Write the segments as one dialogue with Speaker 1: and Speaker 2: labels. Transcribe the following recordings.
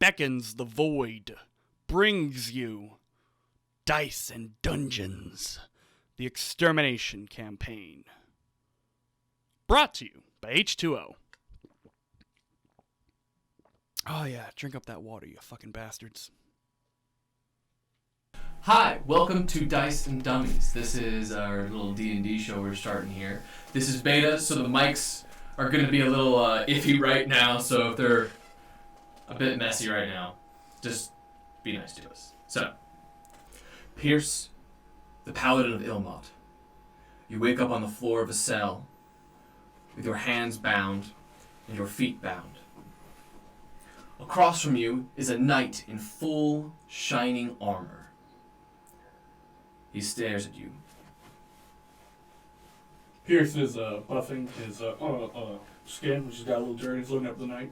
Speaker 1: beckons the void, brings you Dice and Dungeons, the Extermination campaign. Brought to you by H2O. Oh yeah, drink up that water, you fucking bastards.
Speaker 2: Hi, welcome to Dice and Dummies. This is our little D&D show we're starting here. This is beta, so the mics are going to be a little iffy right now, so if they're a bit messy right now, just be nice to us. So, Pierce, the Paladin of Illmat. You wake up on the floor of a cell with your hands bound and your feet bound. Across from you is a knight in full, shining armor. He stares at you.
Speaker 3: Pierce is buffing his skin, which has got a little dirty. He's looking up the night.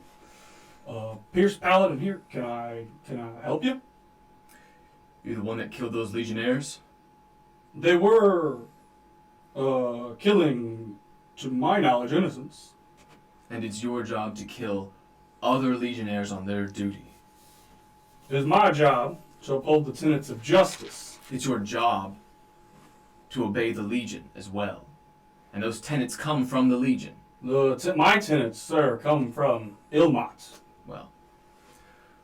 Speaker 3: Pierce, Paladin here. Can I help you?
Speaker 2: You're the one that killed those legionnaires?
Speaker 3: They were killing, to my knowledge, innocents.
Speaker 2: And it's your job to kill other legionnaires on their duty.
Speaker 3: It is my job to uphold the tenets of justice.
Speaker 2: It's your job to obey the Legion as well. And those tenets come from the Legion.
Speaker 3: My tenets, sir, come from Ilmot.
Speaker 2: Well,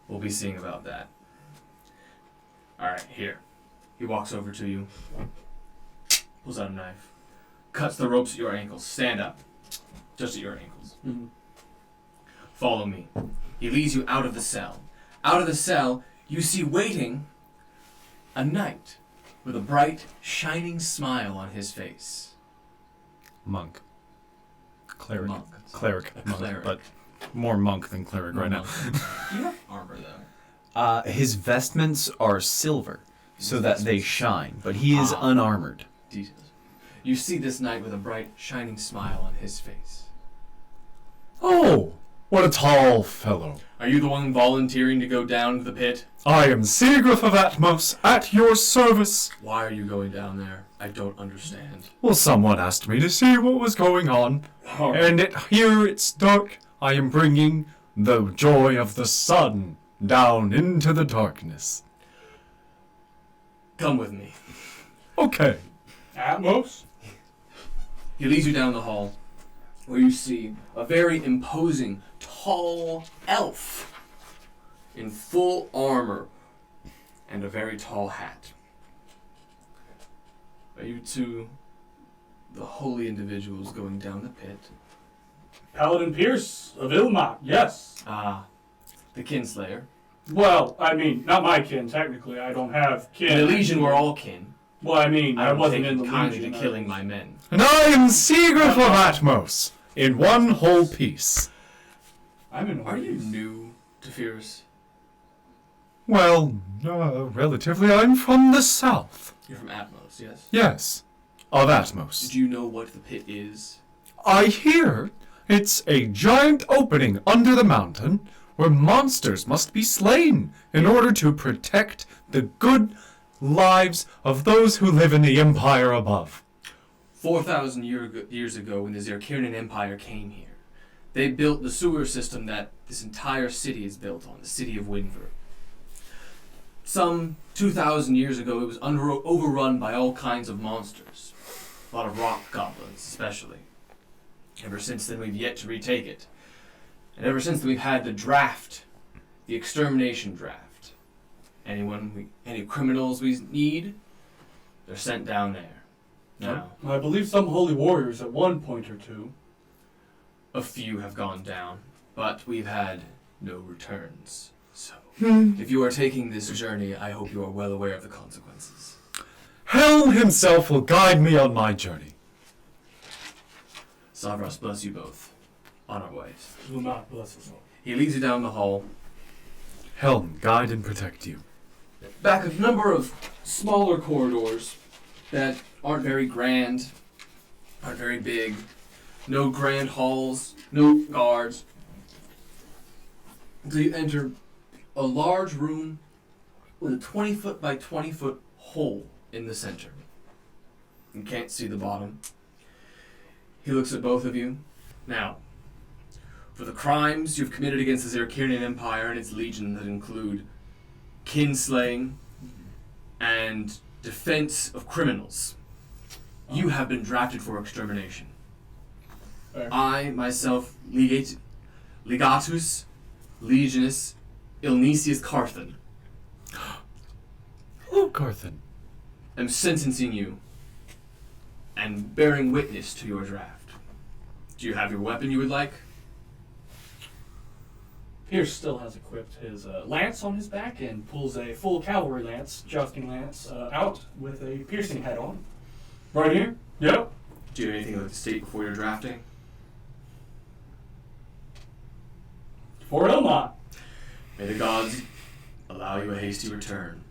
Speaker 2: we'll be seeing about that. Alright, here. He walks over to you, pulls out a knife, cuts the ropes at your ankles. Stand up. Just at your ankles.
Speaker 3: Mm-hmm.
Speaker 2: Follow me. He leads you out of the cell. Out of the cell, you see waiting a knight with a bright, shining smile on his face.
Speaker 4: Monk. Cleric.
Speaker 2: Monk.
Speaker 4: Cleric.
Speaker 2: A
Speaker 4: Monk,
Speaker 2: cleric.
Speaker 4: but more monk than cleric right now.
Speaker 2: You have armor, though.
Speaker 4: His vestments are silver, so that they shine, but he is unarmored.
Speaker 2: Details. You see this knight with a bright, shining smile on his face.
Speaker 4: Oh, what a tall fellow.
Speaker 2: Are you the one volunteering to go down to the pit?
Speaker 4: I am Seigrif of Atmos, at your service.
Speaker 2: Why are you going down there? I don't understand.
Speaker 4: Well, someone asked me to see what was going on, and here it's dark. I am bringing the joy of the sun down into the darkness.
Speaker 2: Come with me.
Speaker 4: Okay.
Speaker 3: Atmos?
Speaker 2: He leads you down the hall, where you see a very imposing, tall elf in full armor and a very tall hat. Are you two the holy individuals going down the pit?
Speaker 3: Paladin Pierce of Ilmot, yes.
Speaker 2: Ah, the kinslayer.
Speaker 3: Well, I mean, not my kin, technically. I don't have kin.
Speaker 2: In the Legion, we're all kin.
Speaker 3: Well, I mean, I wasn't in the
Speaker 2: kindly
Speaker 3: Legion.
Speaker 2: to killing my men.
Speaker 4: And I am Seigrif of Atmos, in one whole piece.
Speaker 3: I'm in.
Speaker 2: Are you new to Fierce?
Speaker 4: Well, relatively, I'm from the south.
Speaker 2: You're from Atmos, yes?
Speaker 4: Yes, of Atmos.
Speaker 2: Did you know what the pit is?
Speaker 4: I hear it's a giant opening under the mountain where monsters must be slain in order to protect the good lives of those who live in the empire above.
Speaker 2: 4,000 years ago, when the Zerkirnan Empire came here, they built the sewer system that this entire city is built on, the city of Winver. Some 2,000 years ago, it was overrun by all kinds of monsters. A lot of rock goblins, especially. Ever since then, we've yet to retake it. And ever since then, we've had the draft, the Extermination draft. Any criminals we need, they're sent down there. Now,
Speaker 3: I believe some holy warriors at one point or two.
Speaker 2: a few have gone down, but we've had no returns. So, if you are taking this journey, I hope you are well aware of the consequences.
Speaker 4: Hell himself will guide me on my journey.
Speaker 2: Savras bless you both. On our ways.
Speaker 3: Will not bless us all.
Speaker 2: He leads you down the hall.
Speaker 4: Helm, guide and protect you.
Speaker 2: Back a number of smaller corridors that aren't very grand, aren't very big. No grand halls, no guards. So you enter a large room with a 20-foot by 20-foot hole in the center. You can't see the bottom. He looks at both of you. Now, for the crimes you've committed against the Zerkirnian Empire and its legion that include kinslaying and defense of criminals. You have been drafted for extermination.
Speaker 3: Fair.
Speaker 2: I, myself, Legatus Legionis Ilnesius Carthan,
Speaker 4: Hello, Carthan.
Speaker 2: am sentencing you and bearing witness to your draft. Do you have your weapon you would like?
Speaker 3: Pierce still has equipped his lance on his back and pulls a full cavalry lance, jousting lance, out with a piercing head on. Right here? Yep.
Speaker 2: Do you have anything you'd like to state before you're drafting?
Speaker 3: For Ilmot.
Speaker 2: May the gods allow you a hasty return.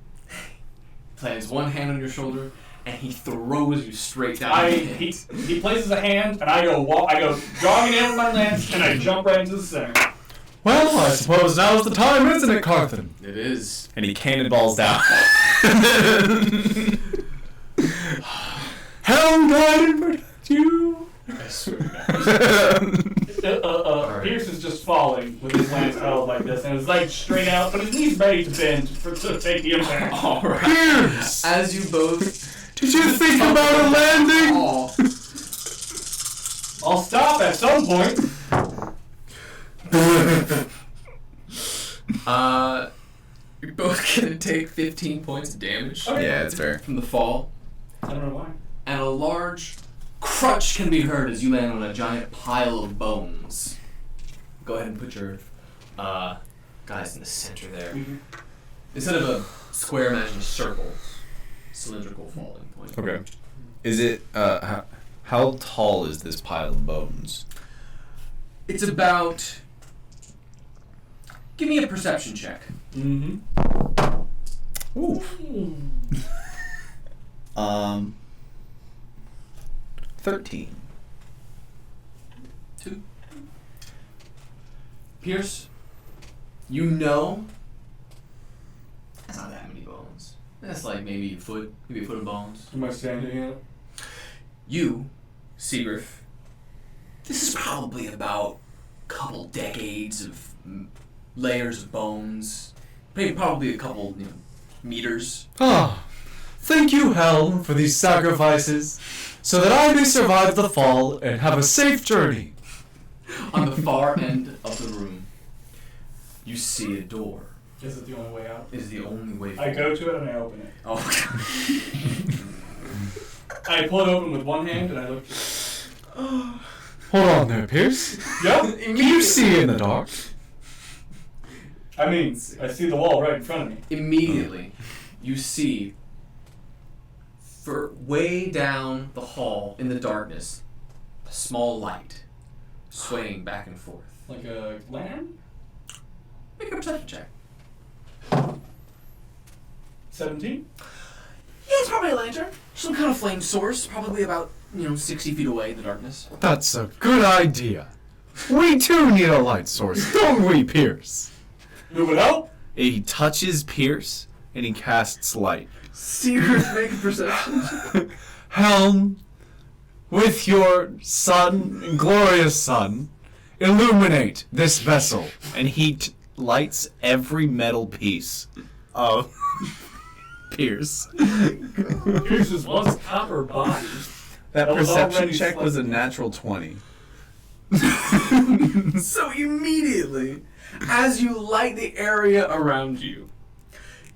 Speaker 2: Plants one hand on your shoulder, and he throws you straight down.
Speaker 3: He places a hand, and I go jogging in with my lance, and I jump right into the center.
Speaker 4: Well, I suppose now's the time, isn't it, Carthan?
Speaker 2: It is.
Speaker 5: And he cannonballs down.
Speaker 4: Helm guide and protect you.
Speaker 2: I swear to God.
Speaker 3: Pierce is just falling with his lance held like this, and his legs straight out, but his knees ready to bend to take the impact.
Speaker 2: All right.
Speaker 4: Pierce!
Speaker 2: As you both
Speaker 4: Did you think about a landing?
Speaker 2: fall,
Speaker 3: I'll stop at some point.
Speaker 2: you're both gonna take 15 points of damage
Speaker 3: Okay.
Speaker 5: Yeah, that's fair.
Speaker 2: from the fall,
Speaker 3: I don't know why.
Speaker 2: and a large crunch can be heard as you land on a giant pile of bones. Go ahead and put your guys in the center there. Instead of a square, imagine a circle. Cylindrical falling point.
Speaker 5: Okay. Is it, how tall is this pile of bones?
Speaker 2: It's about... Give me a perception check.
Speaker 3: Mm-hmm.
Speaker 5: Ooh. 13.
Speaker 2: 2. Pierce, you know that's not that many bones. That's like maybe a foot of bones.
Speaker 3: Am I standing in it?
Speaker 2: You, Seigrif, this is probably about a couple decades of layers of bones. Maybe probably a couple, meters.
Speaker 4: Ah, thank you, Helm, for these sacrifices, so that I may survive the fall and have a safe journey.
Speaker 2: On the far end of the room, you see a door.
Speaker 3: Is it the only way out?
Speaker 2: It is the only way
Speaker 3: I go to it and I open it.
Speaker 2: Oh.
Speaker 3: I pull it open with one hand and I look.
Speaker 4: Hold on there, Pierce.
Speaker 3: Yep.
Speaker 4: Can you see in the dark?
Speaker 3: I mean, I see the wall right in front of me.
Speaker 2: Immediately, you see, for way down the hall in the darkness, a small light swaying back and forth.
Speaker 3: Like a lantern?
Speaker 2: Make a perception check.
Speaker 3: 17?
Speaker 2: Yeah, it's probably a lantern. Some kind of flame source, probably about, 60 feet away in the darkness.
Speaker 4: That's a good idea. We too need a light source, don't we, Pierce?
Speaker 3: It would help?
Speaker 5: He touches Pierce, and he casts light.
Speaker 2: Seigrif, make a perception.
Speaker 4: Helm, with your sun, glorious sun, illuminate this vessel.
Speaker 5: And he lights every metal piece of Pierce.
Speaker 3: Here's his once copper body.
Speaker 5: That
Speaker 3: was
Speaker 5: perception
Speaker 3: already
Speaker 5: check was a
Speaker 3: selected.
Speaker 5: natural 20.
Speaker 2: So immediately, as you light the area around you,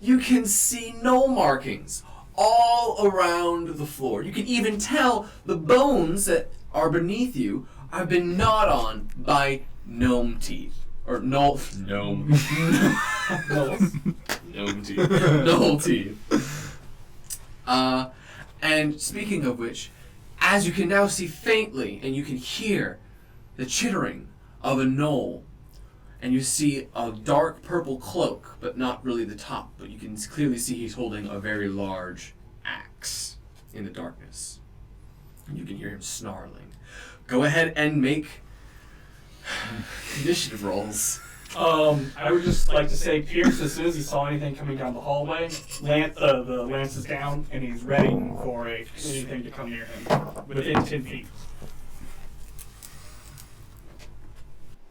Speaker 2: you can see no markings all around the floor. You can even tell the bones that are beneath you have been gnawed on by gnome teeth. Or gnome teeth. Gnome teeth. And speaking of which, as you can now see faintly, and you can hear the chittering of a gnoll, and you see a dark purple cloak, but not really the top, but you can clearly see he's holding a very large axe in the darkness. And you can hear him snarling. Go ahead and make initiative rolls.
Speaker 3: I would just like to say, Pierce, as soon as he saw anything coming down the hallway, the lance is down, and he's ready for anything to come near him within 10 feet.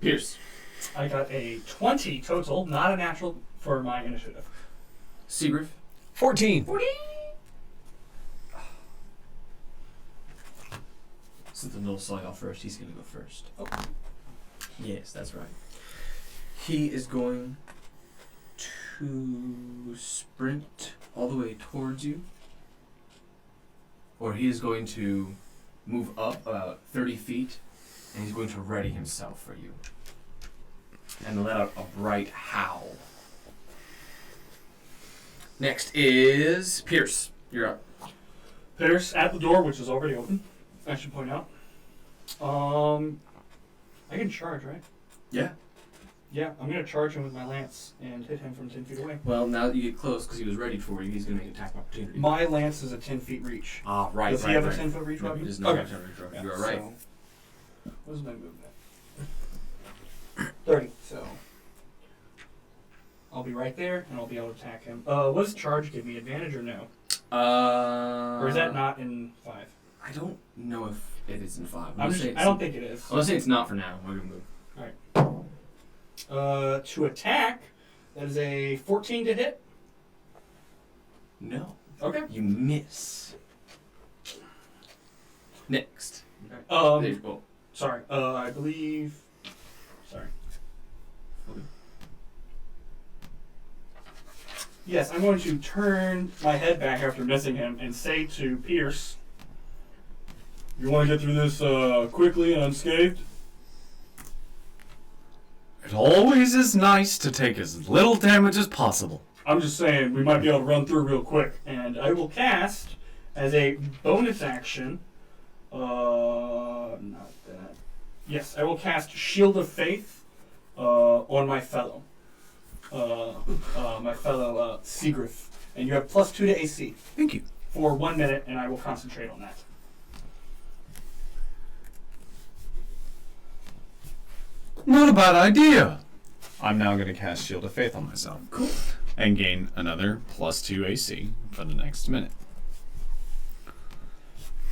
Speaker 2: Pierce.
Speaker 3: I got a 20 total, not a natural for my initiative.
Speaker 2: Seigrif.
Speaker 5: 14.
Speaker 2: 40. Since the Null saw y'all first, he's gonna go first.
Speaker 3: Oh.
Speaker 2: Yes, that's right. He is going to sprint all the way towards you. Or he is going to move up about 30 feet, and he's going to ready himself for you. And let out a bright howl. Next is Pierce. You're up.
Speaker 3: Pierce at the door, which is already open, I should point out. I can charge, right?
Speaker 2: Yeah.
Speaker 3: Yeah, I'm going to charge him with my lance and hit him from 10 feet away.
Speaker 2: Well, now that you get close, because he was ready for you, he's going to make an attack of opportunity.
Speaker 3: My lance is a 10 feet reach.
Speaker 2: Ah, right,
Speaker 3: Does
Speaker 2: right,
Speaker 3: he have
Speaker 2: right.
Speaker 3: a 10 foot reach,
Speaker 2: No,
Speaker 3: Robbie?
Speaker 2: he does not
Speaker 3: Okay.
Speaker 2: have a 10 foot reach.
Speaker 3: Yeah,
Speaker 2: You are right.
Speaker 3: So, what is my movement? 30, so I'll be right there, and I'll be able to attack him. What does charge give me, advantage or no? Or is that not in 5?
Speaker 2: I don't know if it is in 5.
Speaker 3: I don't think it is.
Speaker 2: I'm going to say it's not for now. We're going to move.
Speaker 3: To attack, that is a 14 to hit.
Speaker 2: No.
Speaker 3: Okay.
Speaker 2: You miss. Next. Dave, go.
Speaker 3: Sorry, I believe. Sorry.
Speaker 2: Okay.
Speaker 3: Yes, I'm going to turn my head back after missing him and say to Pierce, "You want to get through this quickly and unscathed?"
Speaker 4: It always is nice to take as little damage as possible.
Speaker 3: I'm just saying we might be able to run through real quick, and I will cast as a bonus action. Not that. Yes, I will cast Shield of Faith on my fellow. Seigrif, and you have +2 to AC
Speaker 4: Thank you.
Speaker 3: for 1 minute, and I will concentrate on that.
Speaker 4: Not a bad idea. I'm now going to cast Shield of Faith on myself. Cool. And gain another +2 AC for the next minute.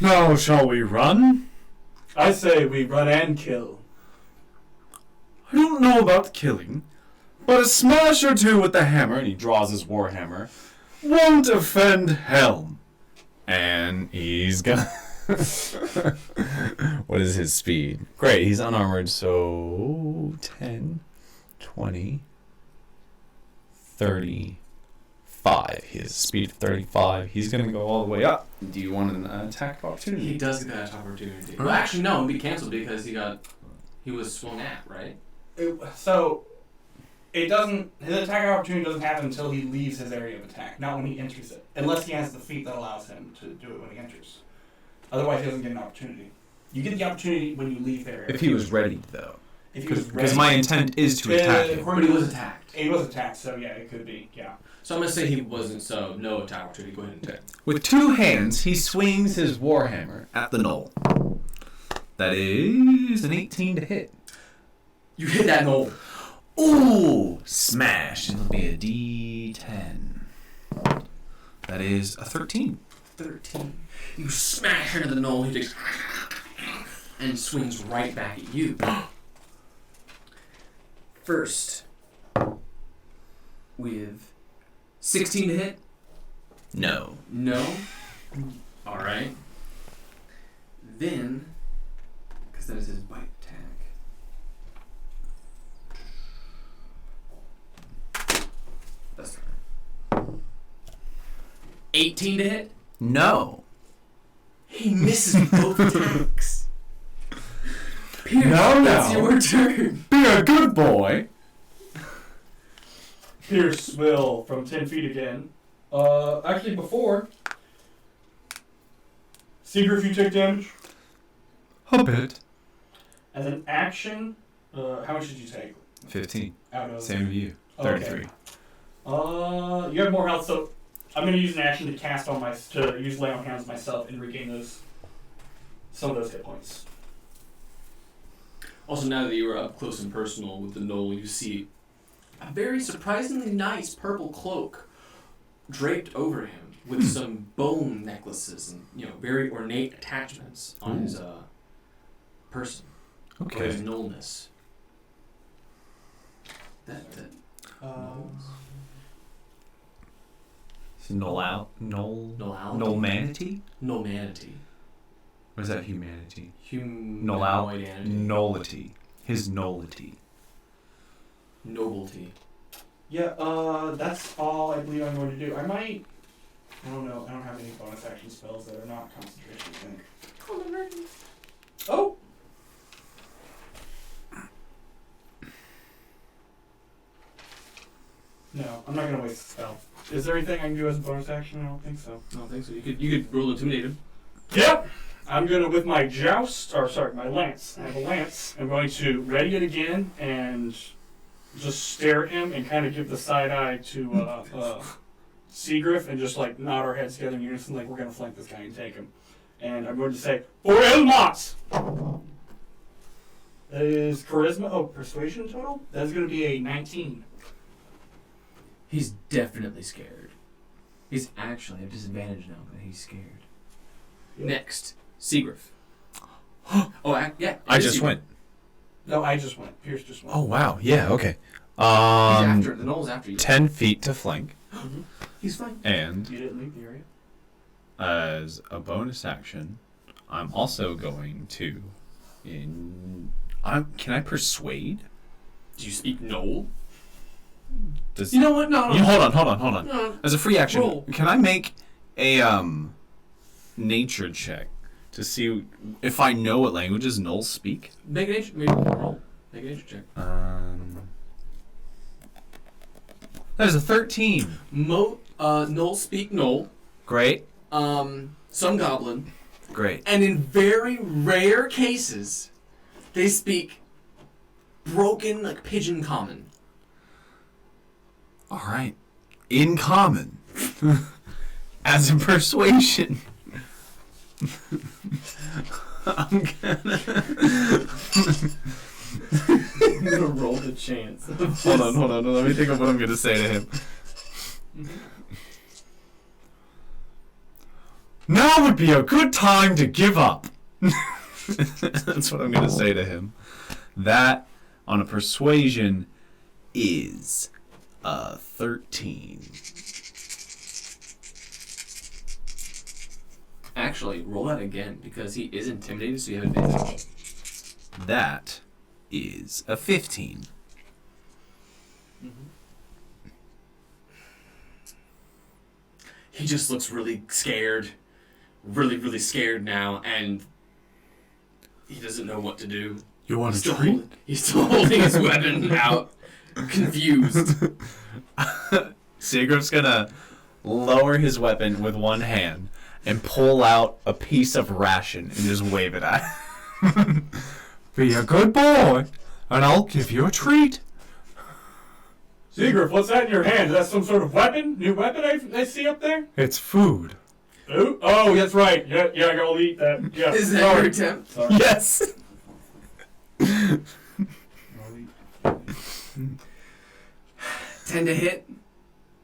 Speaker 4: Now, shall we run?
Speaker 3: I say we run and kill.
Speaker 4: I don't know about killing, but a smash or two with the hammer, and he draws his war hammer, won't offend Helm. And he's gonna...
Speaker 5: What is his speed? Great, he's unarmored, so 10, 20, 35. His speed 35. He's going to go all the way up. Do you want an attack of opportunity?
Speaker 2: He does get that opportunity. Well, actually, no. It'll be canceled because he was swung at, right?
Speaker 3: It doesn't. His attack opportunity doesn't happen until he leaves his area of attack, not when he enters it. Unless he has the feat that allows him to do it when he enters. Otherwise, he doesn't get an opportunity. You get the opportunity when you leave the area.
Speaker 5: If he was ready, though.
Speaker 3: If he was ready.
Speaker 5: Because my intent is to attack him.
Speaker 2: But he was attacked.
Speaker 3: He was attacked, so yeah, it could be, yeah.
Speaker 2: So I'm going to say he wasn't, so no attack opportunity. Go ahead and attack.
Speaker 5: With 2 hands, he swings his warhammer at the knoll. That is an 18 to hit.
Speaker 2: You hit that knoll.
Speaker 5: Ooh! Smash. It'll be a D10. That is a 13.
Speaker 2: 13. You smash into the knoll, he takes and swings right back at you. First, with 16 to hit?
Speaker 5: No.
Speaker 2: No? Alright. Then, because that is his bite attack. That's right. 18 to hit?
Speaker 5: No.
Speaker 2: He misses both attacks. Peter,
Speaker 4: Now,
Speaker 2: that's
Speaker 4: now.
Speaker 2: your turn.
Speaker 4: Be a good boy.
Speaker 3: Pierce will from 10 feet again. Actually, before. Seigrif, you take damage.
Speaker 4: A bit.
Speaker 3: As an action, how much did you take?
Speaker 5: 15.
Speaker 3: Out of.
Speaker 5: Same as you.
Speaker 3: Okay.
Speaker 5: 33.
Speaker 3: You have more health, so I'm going to use an action to cast on to use lay on hands myself and regain some of those hit points.
Speaker 2: Also, now that you are up close and personal with the knoll, you see a very surprisingly nice purple cloak draped over him with some bone necklaces and very ornate attachments on his person. Or his
Speaker 5: Okay.
Speaker 2: knollness.
Speaker 5: Null manatee?
Speaker 2: Nullmanity.
Speaker 5: Or is that humanity?
Speaker 2: Humanoidanity.
Speaker 5: Nullity. His nullity.
Speaker 2: Nobility.
Speaker 3: Yeah, that's all I believe I'm going to do. I don't know. I don't have any bonus action spells that are not concentration, I think. Oh! No, I'm not going to waste a spell. Is there anything I can do as a bonus action? I don't think so.
Speaker 2: I don't think so. You could roll intimidate him.
Speaker 3: Yep! I'm going to, with my my lance. I have a lance. I'm going to ready it again and just stare at him and kind of give the side eye to Seigrif and just like nod our heads together in unison like we're going to flank this guy and take him. And I'm going to say, for Ilmot! That is charisma, persuasion total? That's going to be a 19.
Speaker 2: He's definitely scared. He's actually at disadvantage now, but he's scared.
Speaker 3: Yep.
Speaker 2: Next, Seigrif. Yeah.
Speaker 4: I just went.
Speaker 3: No, I just went. Pierce just went.
Speaker 4: Oh, wow. Yeah, okay.
Speaker 2: He's after the knoll's after you.
Speaker 4: 10 feet to flank.
Speaker 3: Mm-hmm.
Speaker 2: He's fine.
Speaker 4: And
Speaker 3: You didn't leave the area?
Speaker 4: as a bonus action, I'm also going to... can I persuade?
Speaker 2: Do you speak Knoll?
Speaker 4: Does,
Speaker 2: You know what? No.
Speaker 4: hold on.
Speaker 2: No.
Speaker 4: As a free action,
Speaker 2: Roll.
Speaker 4: can I make a nature check to see if I know what languages gnolls speak?
Speaker 2: Make an nature. Roll. Make a nature check.
Speaker 4: That is a 13.
Speaker 2: Knoll speak Knoll.
Speaker 4: Great.
Speaker 2: Some Goblin.
Speaker 4: Great.
Speaker 2: And in very rare cases, they speak broken, like Pigeon Common.
Speaker 4: All right. In common. As a persuasion. I'm
Speaker 2: gonna roll the chance.
Speaker 4: Hold on. Let me think of what I'm going to say to him. Now would be a good time to give up. That's what I'm going to say to him. That, on a persuasion, is a 13.
Speaker 2: Actually, roll that again because he is intimidated, so you have advantage.
Speaker 4: That is a 15.
Speaker 2: He just looks really scared. Really scared now, and he doesn't know what to do.
Speaker 4: You want a treat?
Speaker 2: He's still holding his weapon out, confused.
Speaker 4: Seigrif's gonna lower his weapon with one hand and pull out a piece of ration and just wave it at him. Be a good boy, and I'll give you a treat.
Speaker 3: Seigrif, what's that in your hand? Is that some sort of weapon? New weapon I see up there?
Speaker 4: It's food.
Speaker 3: Ooh, oh, that's right. Yeah, I gotta eat that. Yeah.
Speaker 2: Is that your attempt?
Speaker 3: Sorry.
Speaker 4: Yes.
Speaker 2: 10 to hit.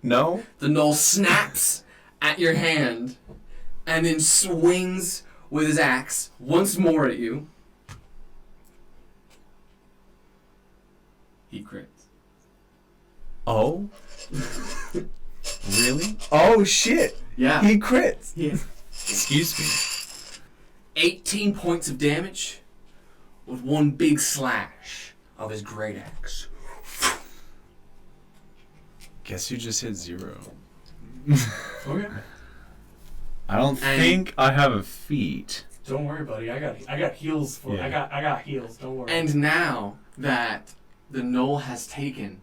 Speaker 4: No.
Speaker 2: The knoll snaps at your hand and then swings with his axe once more at you. He crits.
Speaker 4: Oh. Really? Oh shit.
Speaker 2: Yeah.
Speaker 4: He crits.
Speaker 2: Yeah.
Speaker 4: Excuse me.
Speaker 2: 18 points of damage with one big slash of his great axe.
Speaker 4: Guess you just hit 0.
Speaker 3: Okay.
Speaker 4: I don't think I have a feat.
Speaker 3: Don't worry, buddy. I got heals for.
Speaker 4: Yeah.
Speaker 3: I got heals. Don't worry.
Speaker 2: And now that the knoll has taken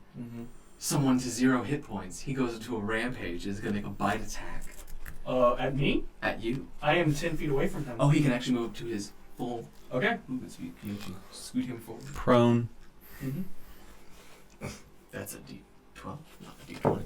Speaker 2: someone to 0 hit points, he goes into a rampage. Is going to make a bite attack.
Speaker 3: At me?
Speaker 2: At you.
Speaker 3: I am 10 feet away from him.
Speaker 2: Oh, he can actually move to his full
Speaker 3: Okay.
Speaker 2: movement speed. Can you actually scoot him forward?
Speaker 4: Prone.
Speaker 2: That's a D12, not a D20.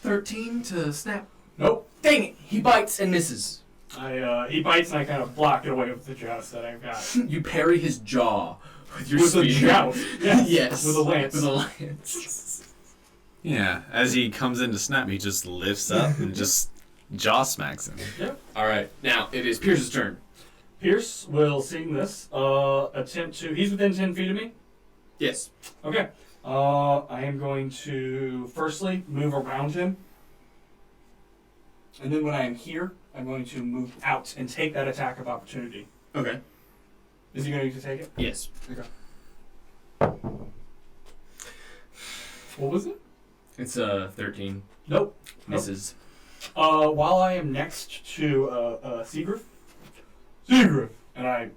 Speaker 2: 13 to snap.
Speaker 3: Nope.
Speaker 2: Dang it! He bites and misses.
Speaker 3: He bites and I kind of block it away with the joust that I've got.
Speaker 2: You parry his jaw with your
Speaker 3: With
Speaker 2: spear.
Speaker 3: a joust. Yes.
Speaker 2: Yes.
Speaker 3: With a lance.
Speaker 2: With a lance.
Speaker 4: Yeah, as he comes in to snap, he just lifts up and just jaw smacks him.
Speaker 3: Yep.
Speaker 2: All right. Now it is Pierce's turn.
Speaker 3: Pierce will, seeing this, attempt to. He's within 10 feet of me?
Speaker 2: Yes.
Speaker 3: Okay. I am going to firstly move around him. And then when I am here, I'm going to move out and take that attack of opportunity.
Speaker 2: Okay.
Speaker 3: Is he going to take it?
Speaker 2: Yes.
Speaker 3: What was it?
Speaker 2: It's 13.
Speaker 3: Nope.
Speaker 2: Misses.
Speaker 3: While I am next to Seigrif, and I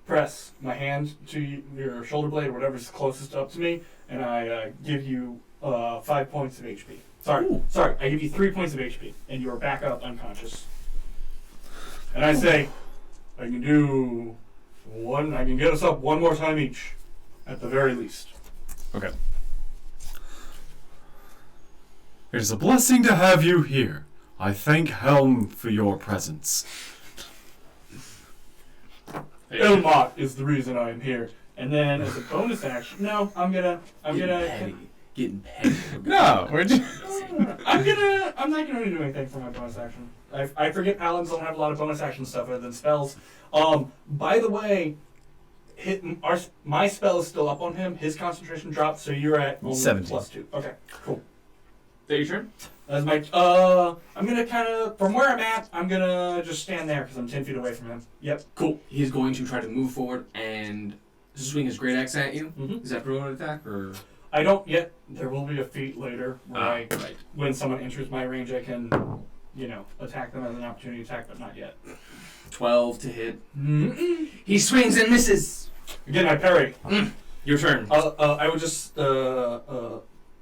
Speaker 3: press my hand to your shoulder blade or whatever's closest up to me, and I give you 5 points of HP. Sorry, I give you 3 points of HP, and you are back up unconscious. And I say, I can do one. I can get us up one more time each, at the very least.
Speaker 4: Okay. It is a blessing to have you here. I thank Helm for your presence.
Speaker 3: Ilmot is the reason I am here. And then as a bonus action, no, I'm gonna.
Speaker 2: Getting petty.
Speaker 4: No, we're just...
Speaker 3: I'm not gonna do anything for my bonus action. I forget paladins don't have a lot of bonus action stuff other than spells. By the way, my spell is still up on him. His concentration dropped, so you're at only
Speaker 4: 17.
Speaker 3: +2. Okay, cool.
Speaker 2: Is that your turn?
Speaker 3: That's my. I'm gonna kind of from where I'm at. I'm gonna just stand there because I'm 10 feet away from him. Yep.
Speaker 2: Cool. He's going to try to move forward and swing his great axe at you.
Speaker 3: Mm-hmm.
Speaker 2: Is that provoke attack or?
Speaker 3: I don't yet. There will be a feat later where
Speaker 2: Right.
Speaker 3: when someone enters my range, I can, attack them as an opportunity attack, but not yet.
Speaker 2: 12 to hit.
Speaker 3: Mm-mm.
Speaker 2: He swings and misses.
Speaker 3: Again, I parry.
Speaker 2: Your turn.
Speaker 3: I would just.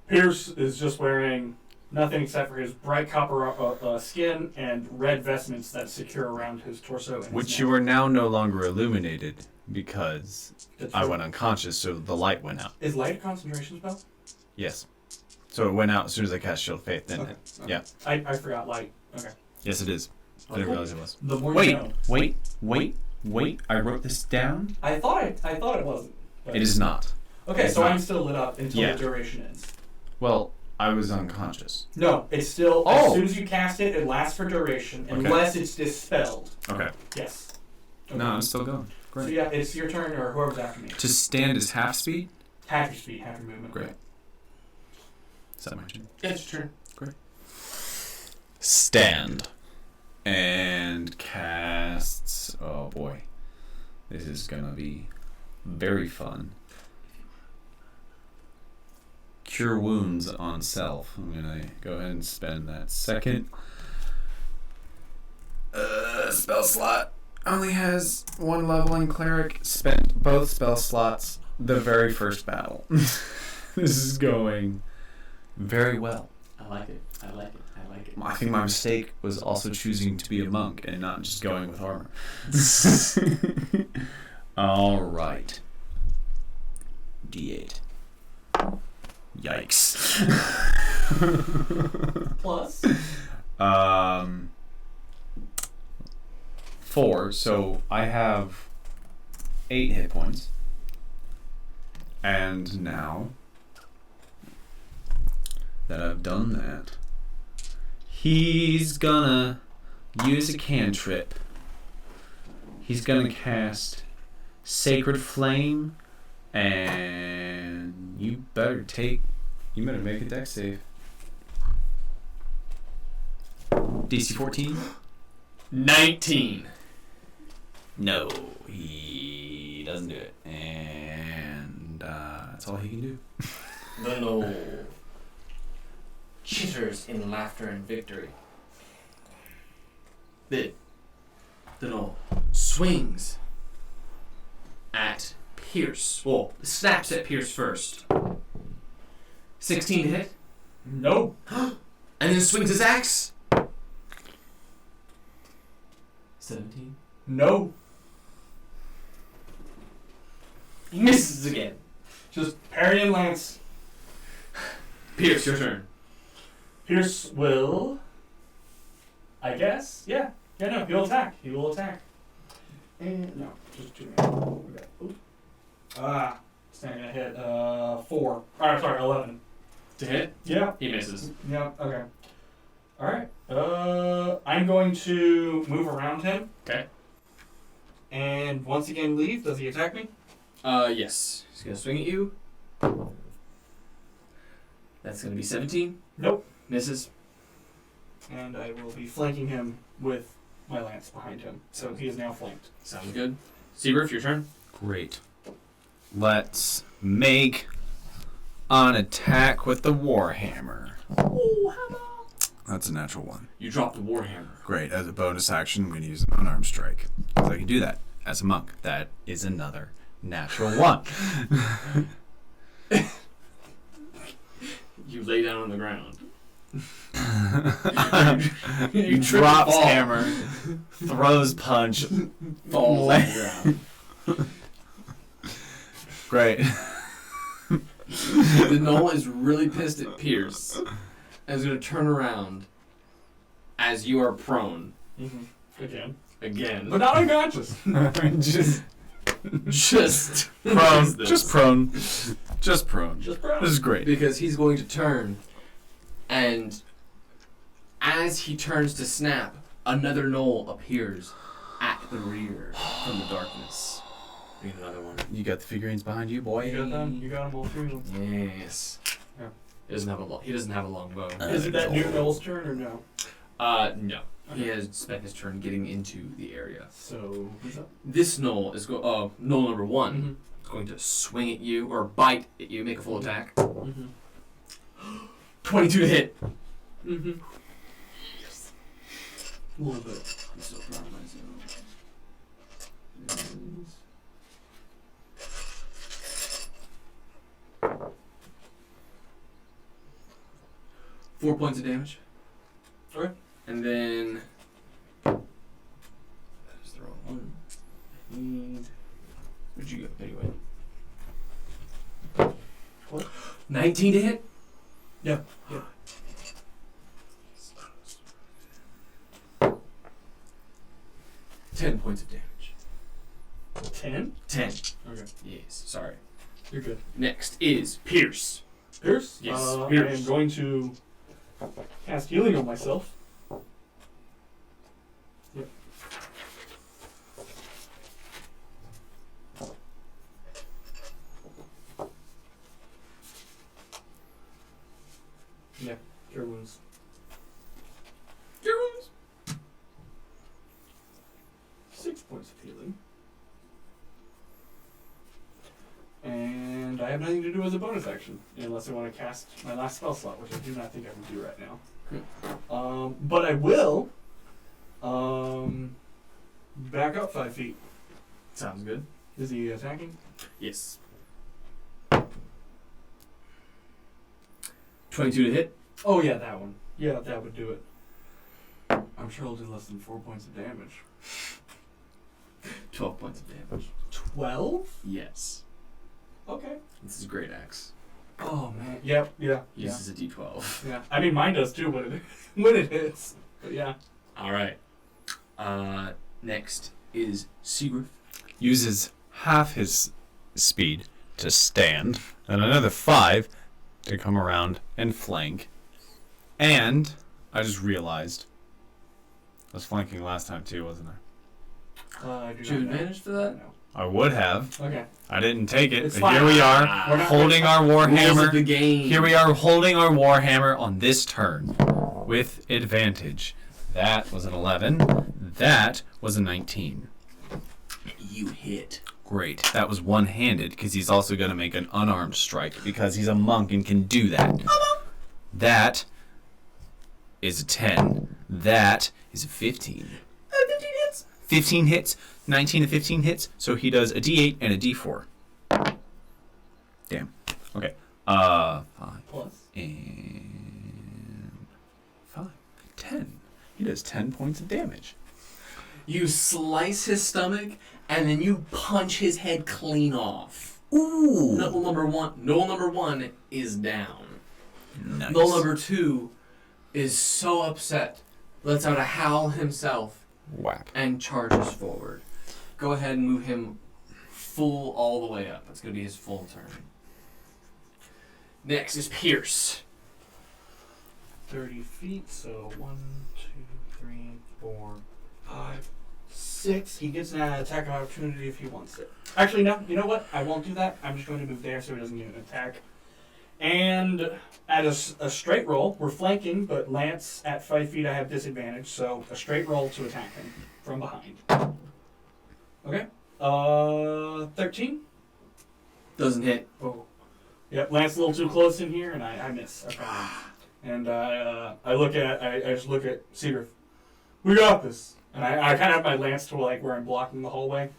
Speaker 3: Pierce is just wearing nothing except for his bright copper skin and red vestments that secure around his torso. And
Speaker 4: Which you are now no longer illuminated because I went unconscious, so the light went out.
Speaker 3: Is light a concentration spell?
Speaker 4: Yes. So it went out as soon as I cast Shield of Faith, didn't
Speaker 3: Okay.
Speaker 4: it? Yeah.
Speaker 3: I forgot light. Okay.
Speaker 4: Yes, it is. I didn't realize it was.
Speaker 3: The more you know.
Speaker 5: Wait. I wrote this down.
Speaker 3: I thought it wasn't. But
Speaker 4: It is not.
Speaker 3: Okay,
Speaker 4: it's
Speaker 3: so
Speaker 4: not.
Speaker 3: I'm still lit up until
Speaker 4: Yeah.
Speaker 3: the duration ends.
Speaker 4: Well, I was unconscious.
Speaker 3: No, it's still,
Speaker 4: Oh.
Speaker 3: as soon as you cast it, it lasts for duration,
Speaker 4: Okay.
Speaker 3: unless it's dispelled.
Speaker 4: Okay.
Speaker 3: Yes.
Speaker 4: No, I'm still going.
Speaker 3: So
Speaker 4: Great.
Speaker 3: yeah, it's your turn or whoever's after me.
Speaker 4: To stand is half speed?
Speaker 3: Half your speed, half your movement.
Speaker 4: Great. Is that my turn?
Speaker 2: It's your turn.
Speaker 4: Stand. And casts... Oh boy. This is gonna be very fun. Cure wounds on self. I'm gonna go ahead and spend that second. Spell slot only has one leveling cleric. Spent both spell slots the very first battle. This is going very well.
Speaker 2: I like it.
Speaker 4: I think my mistake was also choosing to be a monk and not just going with armor. All right. D8. Yikes.
Speaker 3: Plus?
Speaker 4: 4, so I have 8 hit points. And now that I've done that, he's gonna use a cantrip. He's gonna cast Sacred Flame, and you better make a dex save. DC 14?
Speaker 2: 19.
Speaker 4: No, he doesn't do it. And that's all he can do.
Speaker 2: The knoll chitters in laughter and victory. The knoll swings at Pierce. Well, snaps at Pierce first. 16 to hit.
Speaker 3: No.
Speaker 2: And then swings his axe. 17.
Speaker 3: No.
Speaker 2: He misses again.
Speaker 3: Just parry and lance.
Speaker 2: Pierce, your turn.
Speaker 3: Pierce will... I guess? Yeah. Yeah, no, he'll attack. He will attack. And no, just 2 minutes. It's not gonna hit. 4. Alright, sorry, 11.
Speaker 2: To hit?
Speaker 3: Yeah.
Speaker 2: He misses.
Speaker 3: Yeah, okay. Alright. I'm going to move around him.
Speaker 2: Okay.
Speaker 3: And once again leave. Does he attack me?
Speaker 2: Yes. He's gonna swing at you. That's going to be 17.
Speaker 3: Nope.
Speaker 2: Misses.
Speaker 3: And I will be flanking him with my lance behind him. So he is now flanked.
Speaker 2: Sounds good. Seigrif, your turn.
Speaker 5: Great. Let's make an attack with the Warhammer.
Speaker 3: Oh, hello.
Speaker 4: That's a natural one.
Speaker 2: You drop the Warhammer.
Speaker 4: Great. As a bonus action, I'm going to use an unarmed strike.
Speaker 5: Because I can do that as a monk. That is another natural one.
Speaker 2: You lay down on the ground.
Speaker 5: He
Speaker 2: trip
Speaker 5: drops
Speaker 2: and fall.
Speaker 5: hammer, throws punch,
Speaker 2: Falls on the ground.
Speaker 5: Great.
Speaker 2: The Gnoll is really pissed at Pierce and is going to turn around as you are prone
Speaker 3: Again.
Speaker 2: again.
Speaker 3: But not unconscious.
Speaker 2: Just
Speaker 5: Prone.
Speaker 2: this.
Speaker 5: Just prone. Just prone.
Speaker 3: Just proud.
Speaker 5: This is great.
Speaker 2: Because he's going to turn, and as he turns to snap, another Gnoll appears at the rear from the darkness. We get another one.
Speaker 5: You got the figurines behind you, boy.
Speaker 3: You got them? You got them all through.
Speaker 2: Yes.
Speaker 3: Yeah.
Speaker 2: He doesn't have a long bow.
Speaker 3: Is it that new Noel's turn or no?
Speaker 2: No. He has spent his turn getting into the area.
Speaker 3: So, who's up?
Speaker 2: This Gnoll is Gnoll number one
Speaker 3: Mm-hmm.
Speaker 2: is going to swing at you or bite at you, make a full attack.
Speaker 3: Mm-hmm.
Speaker 2: 22 to hit.
Speaker 3: Mm-hmm. A little bit.
Speaker 2: I'm so proud of myself. 4 points of damage.
Speaker 3: Okay.
Speaker 2: And then that is the wrong one. Where'd you go? Anyway.
Speaker 3: What?
Speaker 2: 19 to hit?
Speaker 3: Yeah. Yeah.
Speaker 2: Ten points of damage.
Speaker 3: 10?
Speaker 2: 10.
Speaker 3: Okay.
Speaker 2: Yes, sorry.
Speaker 3: You're good.
Speaker 2: Next is Pierce.
Speaker 3: Pierce?
Speaker 2: Yes,
Speaker 3: I
Speaker 2: Pierce.
Speaker 3: am going to cast healing on myself. Yep. Yeah, cure wounds.
Speaker 2: Cure wounds.
Speaker 3: 6 points of healing. And I have nothing to do as a bonus action, unless I want to cast my last spell slot, which I do not think I can do right now. But I will back up 5 feet.
Speaker 2: Sounds good.
Speaker 3: Is he attacking?
Speaker 2: Yes. 22 to hit.
Speaker 3: Oh yeah, that one. Yeah, that would do it. I'm sure I'll do less than 4 points of damage.
Speaker 2: 12 points of damage.
Speaker 3: 12?
Speaker 2: Yes.
Speaker 3: Okay.
Speaker 2: This is a great axe.
Speaker 3: Oh man. Yep. Yeah. Yeah.
Speaker 2: Uses a d12.
Speaker 3: Yeah. I mean, mine does too, when it hits. But yeah.
Speaker 2: All right. Next is Seigrif.
Speaker 4: Uses half his speed to stand, and another 5 to come around and flank. And I just realized I was flanking last time too, wasn't I?
Speaker 3: I do
Speaker 2: Do you have
Speaker 3: not know.
Speaker 2: advantage for that?
Speaker 3: No.
Speaker 4: I would have.
Speaker 3: Okay.
Speaker 4: I didn't take it,
Speaker 3: It's
Speaker 4: but here
Speaker 3: fine.
Speaker 4: we are,
Speaker 2: Ah.
Speaker 3: We're not-
Speaker 4: holding our
Speaker 2: Rules of the
Speaker 4: warhammer.
Speaker 2: game.
Speaker 4: Here we are holding our warhammer on this turn with advantage. That was an 11. That was a 19.
Speaker 2: You hit.
Speaker 4: Great. That was one-handed because he's also going to make an unarmed strike because he's a monk and can do that. That is a 10. That is a 15.
Speaker 2: 15 hits.
Speaker 4: 15 hits. 19 to 15 hits. So he does a D8 and a D4. Damn. Okay. 5
Speaker 3: Plus.
Speaker 4: and 5. 10. He does 10 points of damage.
Speaker 2: You slice his stomach and then you punch his head clean off.
Speaker 4: Ooh.
Speaker 2: Knuckle number one is down.
Speaker 4: Nice.
Speaker 2: Null number 2 is so upset, lets out a howl himself,
Speaker 4: Whap.
Speaker 2: and charges forward. Go ahead and move him full all the way up. That's going to be his full turn. Next is Pierce.
Speaker 3: 30 feet, so 1, 2, 3, 4, 5, 6. He gets an attack of opportunity if he wants it. Actually, no. You know what? I won't do that. I'm just going to move there so he doesn't get an attack. And at a straight roll, we're flanking, but Lance at 5 feet, I have disadvantage, so a straight roll to attack him from behind. Okay. 13.
Speaker 2: Doesn't hit.
Speaker 3: Oh. Yep, Lance a little too close in here, and I miss. Okay. And I just look at Seigrif. We got this. And I kind of have my lance to like where I'm blocking the hallway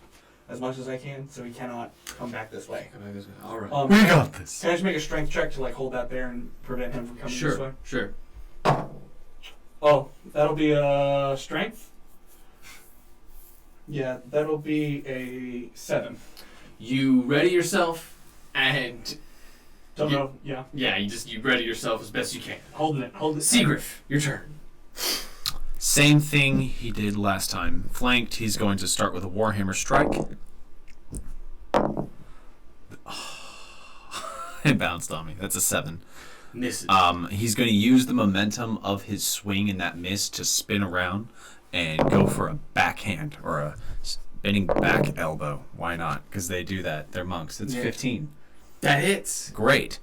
Speaker 3: as much as I can, so he cannot come back this way.
Speaker 2: All right.
Speaker 4: We got this.
Speaker 3: Can I just make a strength check to like hold that there and prevent him from coming this way?
Speaker 2: Sure.
Speaker 3: Oh, that'll be a strength. Yeah, that'll be a 7.
Speaker 2: You ready yourself, and
Speaker 3: Don't know. Yeah.
Speaker 2: yeah, you ready yourself as best you can.
Speaker 3: Holding it.
Speaker 2: Seigrif, your turn.
Speaker 4: Same thing he did last time. Flanked, he's going to start with a Warhammer strike. It bounced on me. That's a 7.
Speaker 2: Misses.
Speaker 4: He's going to use the momentum of his swing in that miss to spin around and go for a backhand or a spinning back elbow. Why not? Because they do that. They're monks. It's 15.
Speaker 2: That hits.
Speaker 4: Great.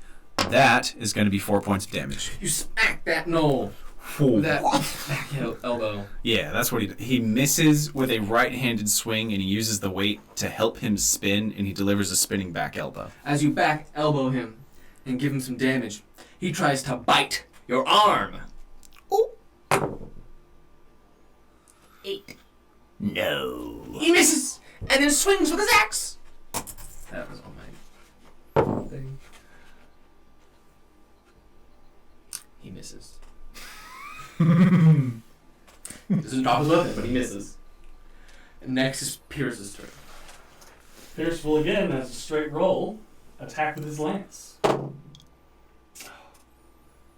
Speaker 4: That is going to be 4 points of damage.
Speaker 2: You smack that knoll. That back elbow.
Speaker 4: Yeah, that's what he misses with a right-handed swing, and he uses the weight to help him spin, and he delivers a spinning back elbow.
Speaker 2: As you back elbow him and give him some damage, he tries to bite your arm.
Speaker 6: Ooh. 8.
Speaker 4: No.
Speaker 2: He misses and then swings with his axe. That was on my thing. He misses. Doesn't drop his weapon, but he misses. And next is Pierce's turn.
Speaker 3: Pierce will again, as a straight roll, attack with his lance.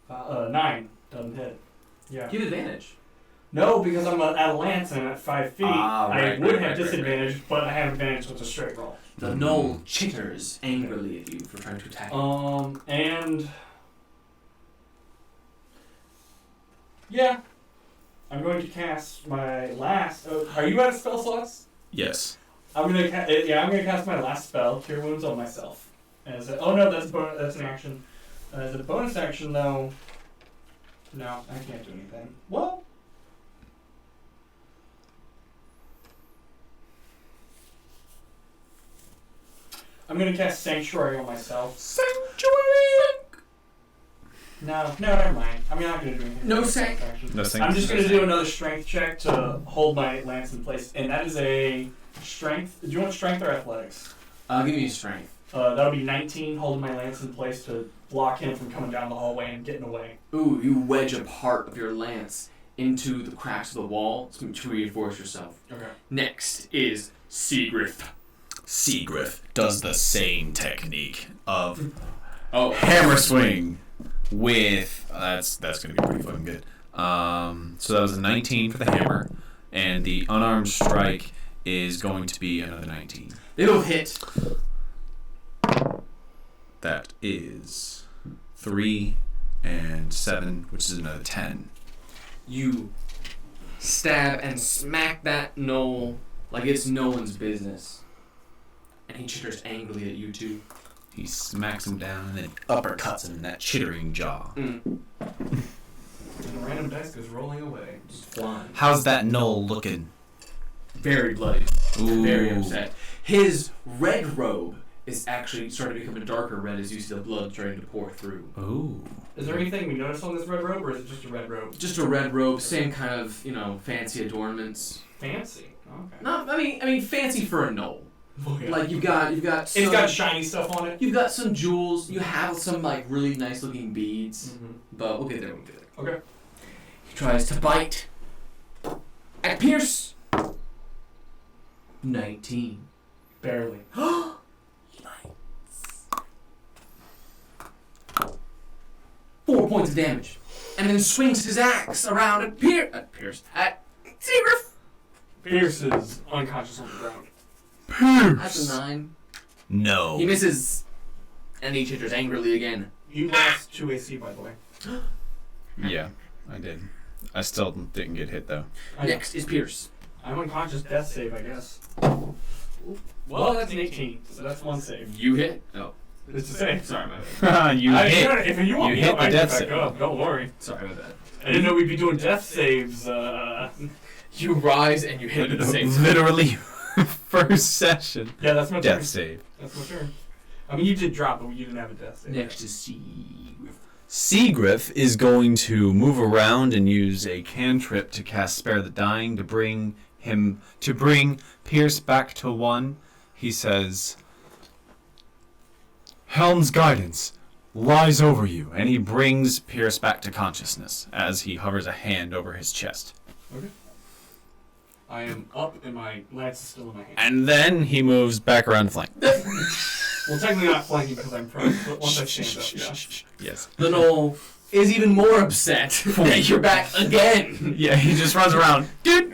Speaker 3: 9. Doesn't hit. Yeah.
Speaker 2: Give advantage.
Speaker 3: No, because I'm at a lance and I'm at 5 feet. I would have disadvantage,
Speaker 2: right.
Speaker 3: but I have advantage with a straight roll.
Speaker 2: The gnoll chitters angrily at you for trying to attack him.
Speaker 3: And... yeah. I'm going to cast my last... are you out of spell slots?
Speaker 4: Yes.
Speaker 3: I'm gonna cast my last spell, Cure Wounds, on myself. That's an action. As a bonus action, though... no, I can't do anything. Well... I'm gonna cast Sanctuary on myself.
Speaker 4: Sanctuary!
Speaker 3: No, never mind. I'm not gonna do anything.
Speaker 2: No
Speaker 3: with my
Speaker 2: sank.
Speaker 3: action.
Speaker 4: No,
Speaker 3: I'm just gonna do another strength check to hold my lance in place, and that is a strength. Do you want strength or athletics?
Speaker 2: Give me strength.
Speaker 3: That'll be 19, holding my lance in place to block him from coming down the hallway and getting away.
Speaker 2: Ooh, you wedge a part of your lance into the cracks of the wall to reinforce yourself.
Speaker 3: Okay.
Speaker 2: Next is Seigrif.
Speaker 4: Seigrif does the same technique of
Speaker 2: Oh,
Speaker 4: hammer swing with that's going to be pretty fucking good. So that was a 19 for the hammer, and the unarmed strike is going to be another 19.
Speaker 2: they both hit.
Speaker 4: That is 3 and 7, which is another 10.
Speaker 2: You stab and smack that gnoll like it's no one's business. And he chitters angrily at you too.
Speaker 4: He smacks him down and then uppercuts him in that chittering jaw.
Speaker 3: And the random dice goes rolling away.
Speaker 2: Just flying.
Speaker 4: How's that knoll looking?
Speaker 2: Very bloody.
Speaker 4: Ooh.
Speaker 2: Very upset. His red robe is actually starting to become a darker red as you see the blood starting to pour through.
Speaker 4: Ooh.
Speaker 3: Is there anything we noticed on this red robe, or is it just a red robe?
Speaker 2: Just a red robe, same kind of, fancy adornments.
Speaker 3: Fancy. Okay.
Speaker 2: Not, I mean, fancy for a gnoll.
Speaker 3: Oh, yeah.
Speaker 2: Like you've got. Some,
Speaker 3: It's got shiny stuff on it.
Speaker 2: You've got some jewels. You have some like really nice looking beads.
Speaker 3: Mm-hmm.
Speaker 2: But we'll get there. We'll get there.
Speaker 3: Okay.
Speaker 2: He tries to bite. At Pierce. 19.
Speaker 3: Barely.
Speaker 2: 4 points of damage, and then swings his axe around at Pierce. At Seigrif.
Speaker 3: Pierce is unconscious on the ground.
Speaker 2: That's a 9.
Speaker 4: No.
Speaker 2: He misses, and he chitters angrily again.
Speaker 3: You lost 2 AC, by the way.
Speaker 4: Yeah, I did. I still didn't get hit though.
Speaker 2: Next is Pierce.
Speaker 3: I'm unconscious. Death save, I guess. Well, that's an 18, so that's one save.
Speaker 2: You hit. Oh.
Speaker 3: It's the same.
Speaker 2: Sorry, my bad.
Speaker 4: you hit.
Speaker 3: If you want
Speaker 4: you
Speaker 3: me
Speaker 4: hit
Speaker 3: up,
Speaker 4: the
Speaker 3: I
Speaker 4: death
Speaker 3: can
Speaker 4: save.
Speaker 3: back up. Don't worry.
Speaker 2: Sorry, my bad.
Speaker 3: I didn't know we'd be doing death saves.
Speaker 2: You rise and you hit the same.
Speaker 4: Literally, first session.
Speaker 3: Yeah, that's my
Speaker 4: Death
Speaker 3: turn.
Speaker 4: save.
Speaker 3: That's my turn. I mean, you did drop, but you didn't have a death save.
Speaker 2: Next is Seigrif.
Speaker 4: Seigrif is going to move around and use a cantrip to cast Spare the Dying to bring Pierce back to 1. He says, Helm's guidance lies over you, and he brings Pierce back to consciousness as he hovers a hand over his chest.
Speaker 3: Okay. I am up, and my lance is still in my hand.
Speaker 4: And then he moves back around to flank.
Speaker 3: Well, technically not flanking because I'm prone, but once I stand up, yeah.
Speaker 4: Yes.
Speaker 2: The Knoll is even more upset that you're back again.
Speaker 4: Yeah, he just runs around,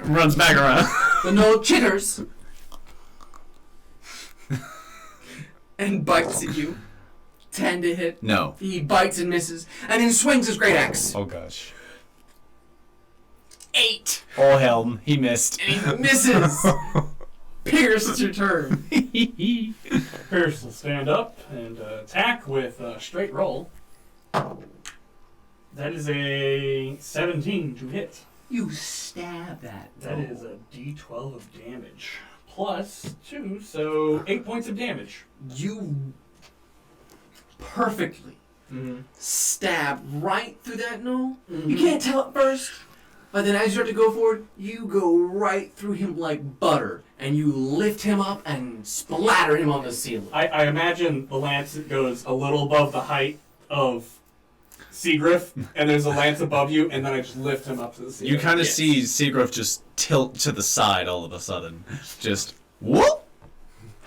Speaker 4: runs back around.
Speaker 2: The Knoll chitters and bites at you. 10 to hit.
Speaker 4: No.
Speaker 2: He bites and misses, and then swings his great axe.
Speaker 4: Oh gosh.
Speaker 2: 8,
Speaker 4: Oh, Helm, he missed.
Speaker 2: and he misses. Pierce, it's your turn.
Speaker 3: Pierce will stand up and attack with a straight roll. That is a 17 to hit.
Speaker 2: You stab that.
Speaker 3: That is a d12 of damage. Plus 2, so 8 points of damage.
Speaker 2: You perfectly stab right through that Knoll. You can't tell at first, but then as you start to go forward, you go right through him like butter, and you lift him up and splatter him on the ceiling.
Speaker 3: I imagine the lance goes a little above the height of Seigrif, and there's a lance above you, and then I just lift him up to the ceiling.
Speaker 4: You kind of
Speaker 2: Yes.
Speaker 4: see Seigrif just tilt to the side all of a sudden. Just, whoop!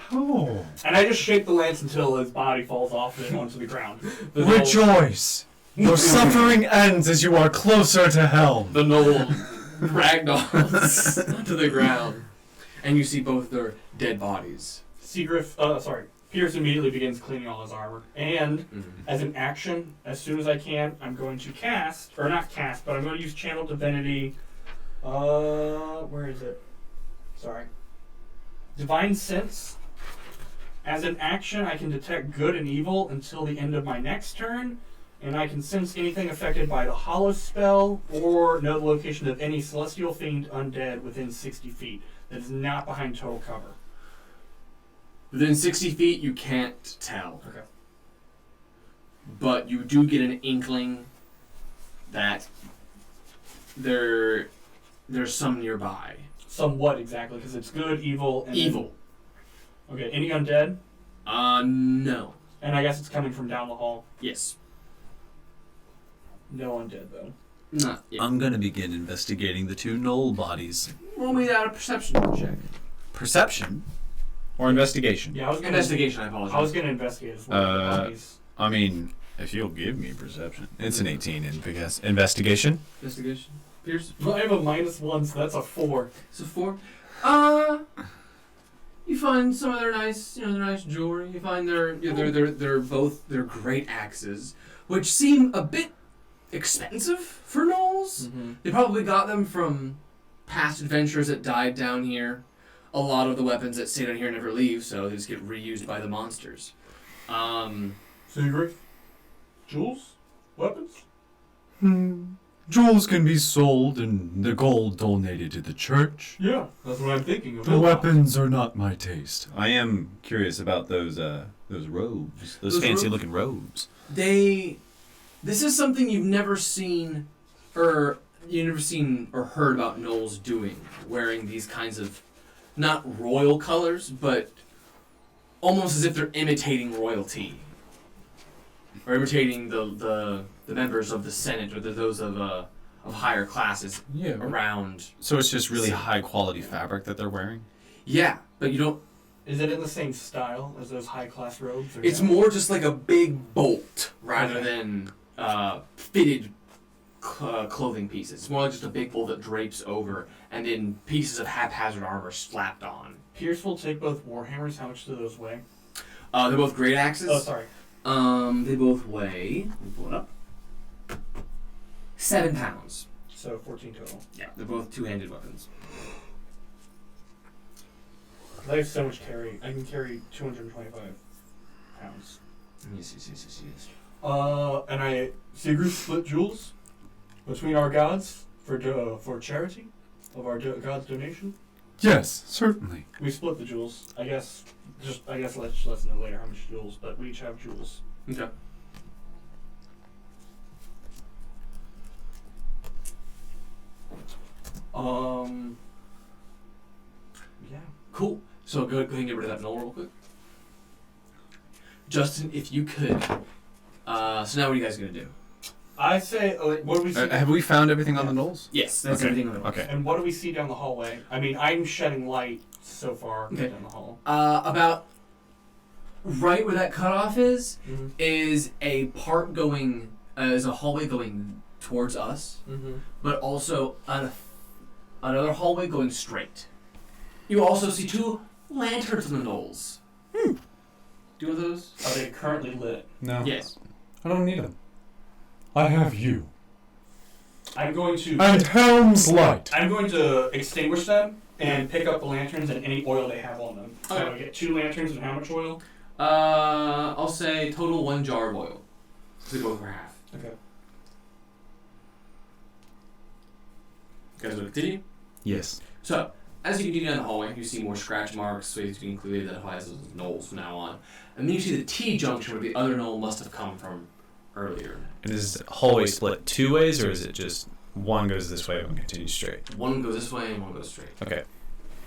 Speaker 4: Oh.
Speaker 3: And I just shake the lance until his body falls off and onto the ground. The Knoll-
Speaker 4: Rejoice! Your suffering ends as you are closer to Helm.
Speaker 2: The Knoll ragdolls onto the ground, and you see both their dead bodies.
Speaker 3: Pierce immediately begins cleaning all his armor. And as an action, as soon as I can, I'm going to cast, or not cast, but I'm going to use Channel Divinity. Where is it? Sorry. Divine Sense. As an action, I can detect good and evil until the end of my next turn, and I can sense anything affected by the Hollow spell or know the location of any celestial fiend undead within 60 feet that is not behind total cover.
Speaker 2: Within 60 feet, you can't tell.
Speaker 3: Okay.
Speaker 2: But you do get an inkling that there's some nearby.
Speaker 3: Somewhat exactly, because it's good, evil, and
Speaker 2: Evil.
Speaker 3: Okay, any undead?
Speaker 2: No.
Speaker 3: And I guess it's coming from down the hall.
Speaker 2: Yes.
Speaker 3: No undead, though.
Speaker 2: Not yet.
Speaker 4: I'm gonna begin investigating the 2 Knoll bodies.
Speaker 2: Roll me out a perception check.
Speaker 4: Perception? Or investigation?
Speaker 3: Yeah, I was gonna
Speaker 2: Investigation, I apologize.
Speaker 3: I was gonna investigate as well. the bodies.
Speaker 4: I mean, if you'll give me perception. It's an 18 in investigation.
Speaker 2: Investigation. Pierce?
Speaker 3: Well, I have a -1, so that's a 4.
Speaker 2: So 4. You find some of their nice, their nice jewelry. You find they're both their great axes, which seem a bit expensive for gnolls. They probably got them from past adventurers that died down here. A lot of the weapons that stay down here never leave, so they just get reused by the monsters.
Speaker 3: Seigrif? Jewels? Weapons?
Speaker 4: Jewels can be sold and the gold donated to the church.
Speaker 3: Yeah, that's what I'm thinking of.
Speaker 4: The weapons are not my taste. I am curious about those robes. Those fancy-looking robes.
Speaker 2: This is something you've never seen or heard about gnolls doing, wearing these kinds of, not royal colors, but almost as if they're imitating royalty. Or imitating the members of the Senate or those of higher classes around.
Speaker 4: So it's just really high-quality fabric that they're wearing?
Speaker 2: Yeah, but you don't...
Speaker 3: Is it in the same style as those high-class robes? Or
Speaker 2: It's more just like a big bolt rather than fitted clothing pieces. It's more like just a big bolt that drapes over and then pieces of haphazard armor slapped on.
Speaker 3: Pierce will take both warhammers. How much do those weigh?
Speaker 2: They're both great axes.
Speaker 3: Oh, sorry.
Speaker 2: They both weigh, let me pull it up, 7 pounds.
Speaker 3: So 14 total.
Speaker 2: Yeah, they're both two-handed weapons.
Speaker 3: I have so much carry. I can carry 225 pounds.
Speaker 2: Yes.
Speaker 3: And Seigrif split jewels between our gods for charity of our god's donation.
Speaker 4: Yes, certainly.
Speaker 3: We split the jewels. I guess let's know later how much jewels, but we each have jewels.
Speaker 2: Okay.
Speaker 3: Yeah.
Speaker 2: Cool. So go ahead and get rid of that null real quick. Justin, if you could. So now what are you guys gonna do?
Speaker 3: I say, what do we see?
Speaker 4: Have we found everything on the knolls?
Speaker 2: Yes, that's
Speaker 4: Okay.
Speaker 2: everything on the
Speaker 4: Okay.
Speaker 3: And what do we see down the hallway? I mean, I'm shedding light so far
Speaker 2: Okay.
Speaker 3: down the hall.
Speaker 2: About right where that cutoff is
Speaker 3: Mm-hmm.
Speaker 2: a part going, is a hallway going towards us,
Speaker 3: Mm-hmm.
Speaker 2: but also another hallway going straight. You also see 2 lanterns on the knolls. Do you want those?
Speaker 3: Are they currently lit?
Speaker 4: No.
Speaker 2: Yes.
Speaker 4: I don't need them. I have you.
Speaker 3: I'm going to.
Speaker 4: And Helm's Light.
Speaker 3: I'm going to extinguish them and pick up the lanterns and any oil they have on them. So
Speaker 2: Okay.
Speaker 3: I get 2 lanterns and how much oil?
Speaker 2: I'll say total 1 jar of oil. So go for half.
Speaker 3: Okay.
Speaker 2: You guys want to continue?
Speaker 4: Yes.
Speaker 2: So, as you continue down the hallway, you see more scratch marks, so you can clearly identify as knolls from now on. And then you see the T-junction where the other knoll must have come from earlier.
Speaker 7: And is the hallway split 2 ways, or is it just one goes this way and one continues straight?
Speaker 2: One goes this way and one goes straight.
Speaker 7: Okay.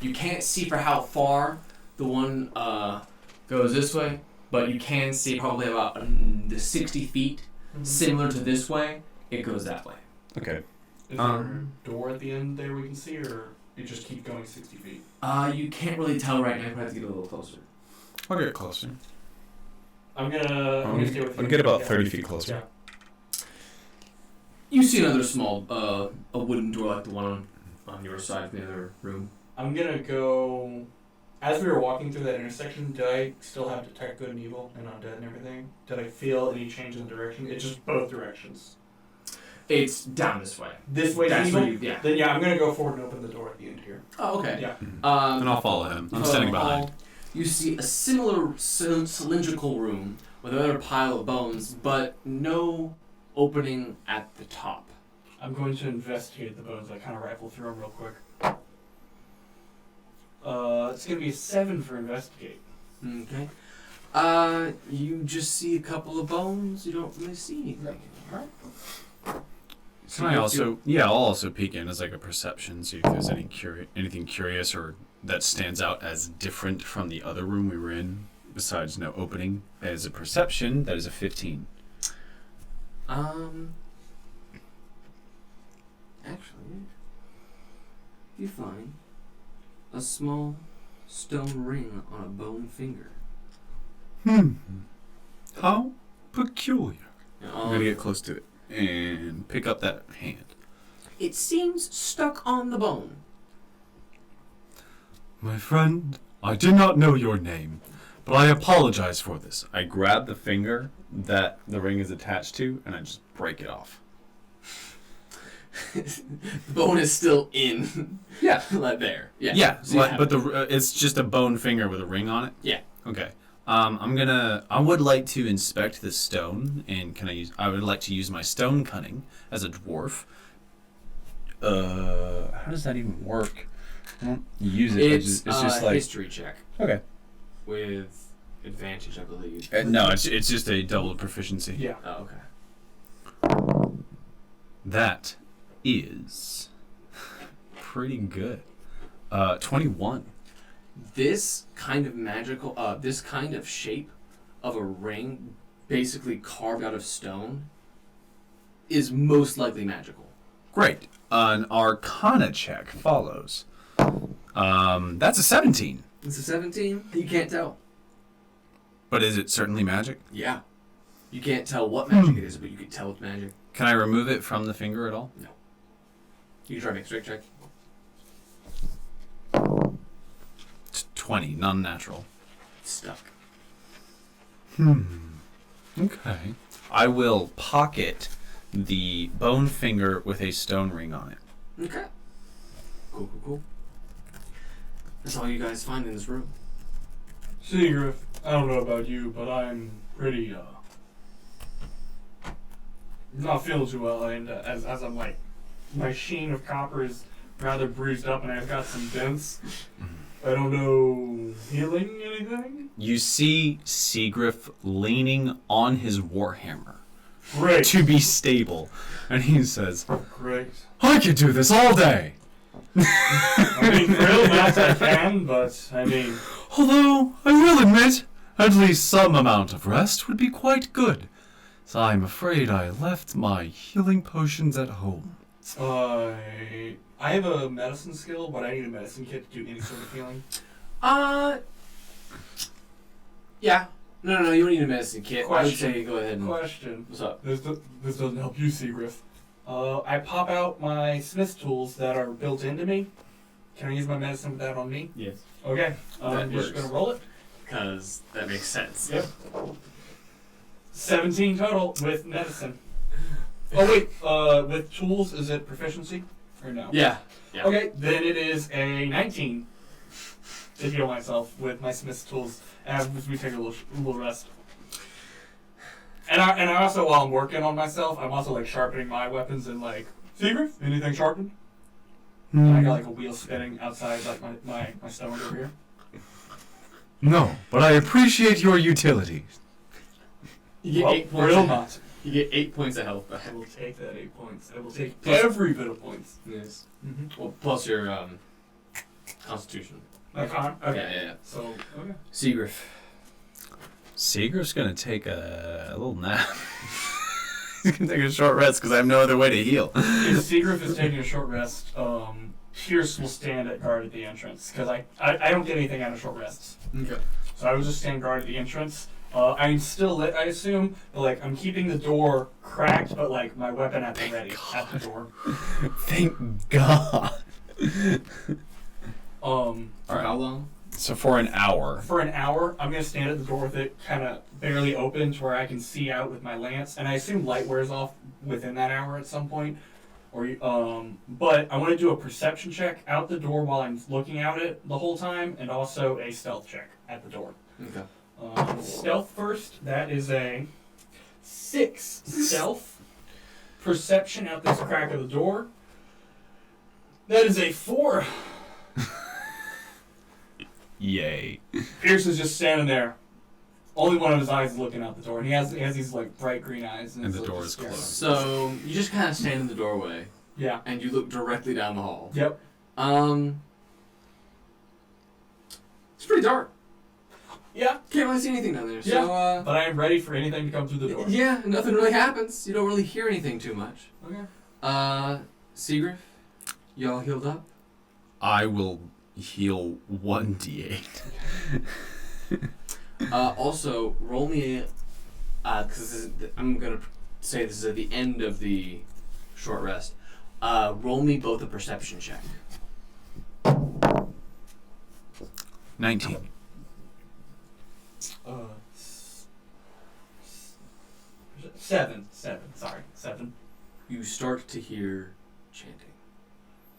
Speaker 2: You can't see for how far the one goes this way, but you can see probably about the 60 feet, similar to this way, it goes that way.
Speaker 7: Okay.
Speaker 3: Is there a door at the end there we can see, or it just keeps going 60 feet?
Speaker 2: You can't really tell right now, you have to get a little closer.
Speaker 4: I'll get closer.
Speaker 3: I'm gonna stay with you.
Speaker 7: I'll get about
Speaker 3: Yeah.
Speaker 7: 30 feet closer.
Speaker 3: Yeah.
Speaker 2: You see another small, a wooden door like the one on your side from the other room.
Speaker 3: I'm gonna go. As we were walking through that intersection, did I still have detect good and evil and undead and everything? Did I feel any change in the direction? It's just both directions.
Speaker 2: It's down this way.
Speaker 3: This way,
Speaker 2: That's
Speaker 3: evil.
Speaker 2: where you, yeah.
Speaker 3: Then yeah, I'm gonna go forward and open the door at the end here.
Speaker 2: Oh, okay.
Speaker 3: Yeah.
Speaker 7: And I'll follow him. I'm standing behind.
Speaker 2: You see a similar cylindrical room with another pile of bones, but no opening at the top.
Speaker 3: I'm going to investigate the bones. I kind of rifle through them real quick. It's gonna be a 7 for investigate.
Speaker 2: Okay. You just see a couple of bones. You don't really see anything.
Speaker 4: Can I also? Yeah, I'll also peek in as like a perception, see if there's any anything curious or that stands out as different from the other room we were in, besides no opening. As a perception, that is a 15.
Speaker 2: Actually, you find a small stone ring on a bone finger.
Speaker 4: How peculiar. I'm
Speaker 2: Um,
Speaker 4: gonna get close to it and pick up that hand.
Speaker 2: It seems stuck on the bone.
Speaker 4: My friend, I did not know your name, but I apologize for this.
Speaker 7: I grab the finger that the ring is attached to, and I just break it off.
Speaker 2: The bone is still in.
Speaker 7: Yeah.
Speaker 2: Like there. Yeah.
Speaker 4: Yeah,
Speaker 2: So you have
Speaker 4: but
Speaker 2: it.
Speaker 4: it's just a bone finger with a ring on it.
Speaker 2: Yeah.
Speaker 4: Okay. I would like to inspect this stone, and I would like to use my stone cunning as a dwarf. How does that even work? I don't use it.
Speaker 2: It's
Speaker 4: just like
Speaker 2: history check
Speaker 4: okay.
Speaker 2: with advantage, I believe.
Speaker 4: No, it's just a double proficiency.
Speaker 3: Yeah.
Speaker 2: Oh, okay.
Speaker 4: That is pretty good. 21.
Speaker 2: This kind of magical, this kind of shape of a ring, basically carved out of stone, is most likely magical.
Speaker 4: Great. An Arcana check follows. That's a 17.
Speaker 2: It's a 17. You can't tell.
Speaker 4: But is it certainly magic?
Speaker 2: Yeah. You can't tell what magic it is, but you can tell it's magic.
Speaker 4: Can I remove it from the finger at all?
Speaker 2: You can try to make a strength check.
Speaker 4: It's 20, non-natural.
Speaker 2: It's stuck.
Speaker 4: Okay. I will pocket the bone finger with a stone ring on it.
Speaker 2: Okay. Cool. That's all you guys find in this room.
Speaker 3: Seigrif, I don't know about you, but I'm pretty not feeling too well, and as I'm like, my sheen of copper is rather bruised up, and I've got some dents. I don't know, healing anything?
Speaker 5: You see Seigrif leaning on his warhammer
Speaker 3: Great.
Speaker 4: To be stable. And he says,
Speaker 3: Great.
Speaker 4: I could do this all day.
Speaker 3: I mean, for Ilmat I can, but I mean,
Speaker 4: Although, I will admit, at least some amount of rest would be quite good. So I'm afraid I left my healing potions at home.
Speaker 3: I have a medicine skill, but I need a medicine kit to do any sort of healing.
Speaker 2: Yeah. No, you don't need a medicine kit. I would
Speaker 3: Question.
Speaker 2: say go ahead and...
Speaker 3: Question.
Speaker 2: What's up?
Speaker 3: This doesn't help you, Seigrif. I pop out my smith tools that are built into me. Can I use my medicine with that on me?
Speaker 2: Yes.
Speaker 3: Okay.
Speaker 2: That
Speaker 3: I'm just
Speaker 2: works.
Speaker 3: gonna roll it.
Speaker 2: Because that makes sense.
Speaker 3: Yep. 17 total with medicine. Oh wait, with tools, is it proficiency or no?
Speaker 2: Yeah.
Speaker 3: Okay, then it is a 19 to heal myself with my smith's tools as we take a little rest. And I also, while I'm working on myself, I'm also like sharpening my weapons and like, Seigrif, anything sharpened? And I got like a wheel spinning outside like my stone over here.
Speaker 4: No, but I appreciate your utility.
Speaker 2: You get
Speaker 3: Well,
Speaker 2: 8
Speaker 3: for
Speaker 2: points.
Speaker 3: Ilmat.
Speaker 2: You get 8 points of health back.
Speaker 3: I will take that 8 points. I will take
Speaker 2: Plus-
Speaker 3: every bit of points.
Speaker 2: Yes.
Speaker 3: Mm-hmm.
Speaker 2: Well, plus your constitution.
Speaker 3: My con? Okay.
Speaker 2: Yeah.
Speaker 3: So, okay.
Speaker 2: Seigrif.
Speaker 5: Seigrif's gonna take a little nap. He's gonna take a short rest because I have no other way to heal.
Speaker 3: If Seigrif is taking a short rest, Pierce will stand at guard at the entrance because I don't get anything out of short rests.
Speaker 2: Okay.
Speaker 3: So I will just stand guard at the entrance. I'm still lit, I assume, but like I'm keeping the door cracked, but like my weapon at the ready at the door.
Speaker 5: Thank God.
Speaker 2: For how long?
Speaker 5: So for an hour.
Speaker 3: For an hour, I'm gonna stand at the door with it kind of barely open to where I can see out with my lance, and I assume light wears off within that hour at some point. Or but I want to do a perception check out the door while I'm looking out it the whole time, and also a stealth check at the door.
Speaker 2: Okay.
Speaker 3: Stealth first. That is a 6 stealth. Perception out this crack of the door. That is a 4.
Speaker 5: Yay.
Speaker 3: Pierce is just standing there. Only one of his eyes is looking out the door, and he has these like bright green eyes.
Speaker 5: And
Speaker 3: it's,
Speaker 5: the
Speaker 3: like,
Speaker 5: door
Speaker 3: just
Speaker 5: is closed.
Speaker 2: So you just kind of stand in the doorway
Speaker 3: Yeah.
Speaker 2: and you look directly down the hall.
Speaker 3: Yep.
Speaker 2: It's pretty dark.
Speaker 3: Yeah.
Speaker 2: Can't really see anything down there.
Speaker 3: Yeah.
Speaker 2: So
Speaker 3: But I am ready for anything to come through the door.
Speaker 2: yeah, nothing really happens. You don't really hear anything too much.
Speaker 3: Okay.
Speaker 2: Seigrif, y'all healed up?
Speaker 5: I will heal 1d8.
Speaker 2: Also, roll me, because I'm going to say this is at the end of the short rest. Roll me both a perception check.
Speaker 5: 19.
Speaker 3: Seven. Sorry, 7.
Speaker 2: You start to hear chanting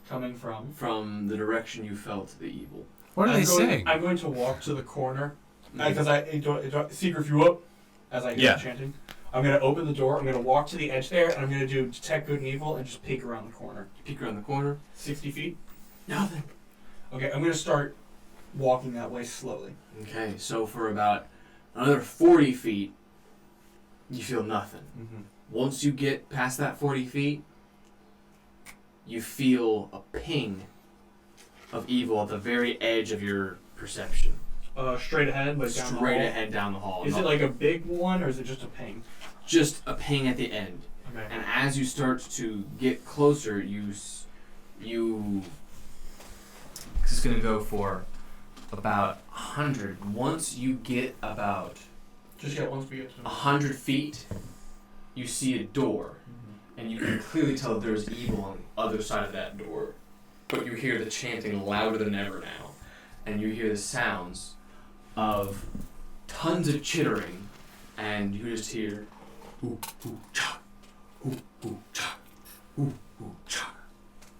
Speaker 3: Coming from.
Speaker 2: from the direction you felt the evil.
Speaker 5: What are they saying?
Speaker 3: I'm going to walk to the corner because Seigrif, you up as I hear
Speaker 5: Yeah.
Speaker 3: the chanting. I'm going to open the door. I'm going to walk to the edge there, and I'm going to do detect good and evil and just peek around the corner.
Speaker 2: You peek around the corner.
Speaker 3: 60 feet.
Speaker 2: Nothing.
Speaker 3: Okay, I'm going to start walking that way slowly.
Speaker 2: Okay, so for about another 40 feet, you feel nothing.
Speaker 3: Mm-hmm.
Speaker 2: Once you get past that 40 feet, you feel a ping of evil at the very edge of your perception.
Speaker 3: Straight ahead, like down the
Speaker 2: Straight
Speaker 3: hall.
Speaker 2: ahead down the hall.
Speaker 3: Is it like a big one, or is it just a ping?
Speaker 2: just a ping at the end?
Speaker 3: Okay.
Speaker 2: And as you start to get closer, this is going to go for about 100. Once you get about
Speaker 3: Just get once we get to
Speaker 2: 100 feet, you see a door. And you can clearly tell that there's evil on the other side of that door. But you hear the chanting louder than ever now. And you hear the sounds of tons of chittering. And you just hear ooh, ooh, cha, ooh, ooh, cha, ooh, ooh, cha.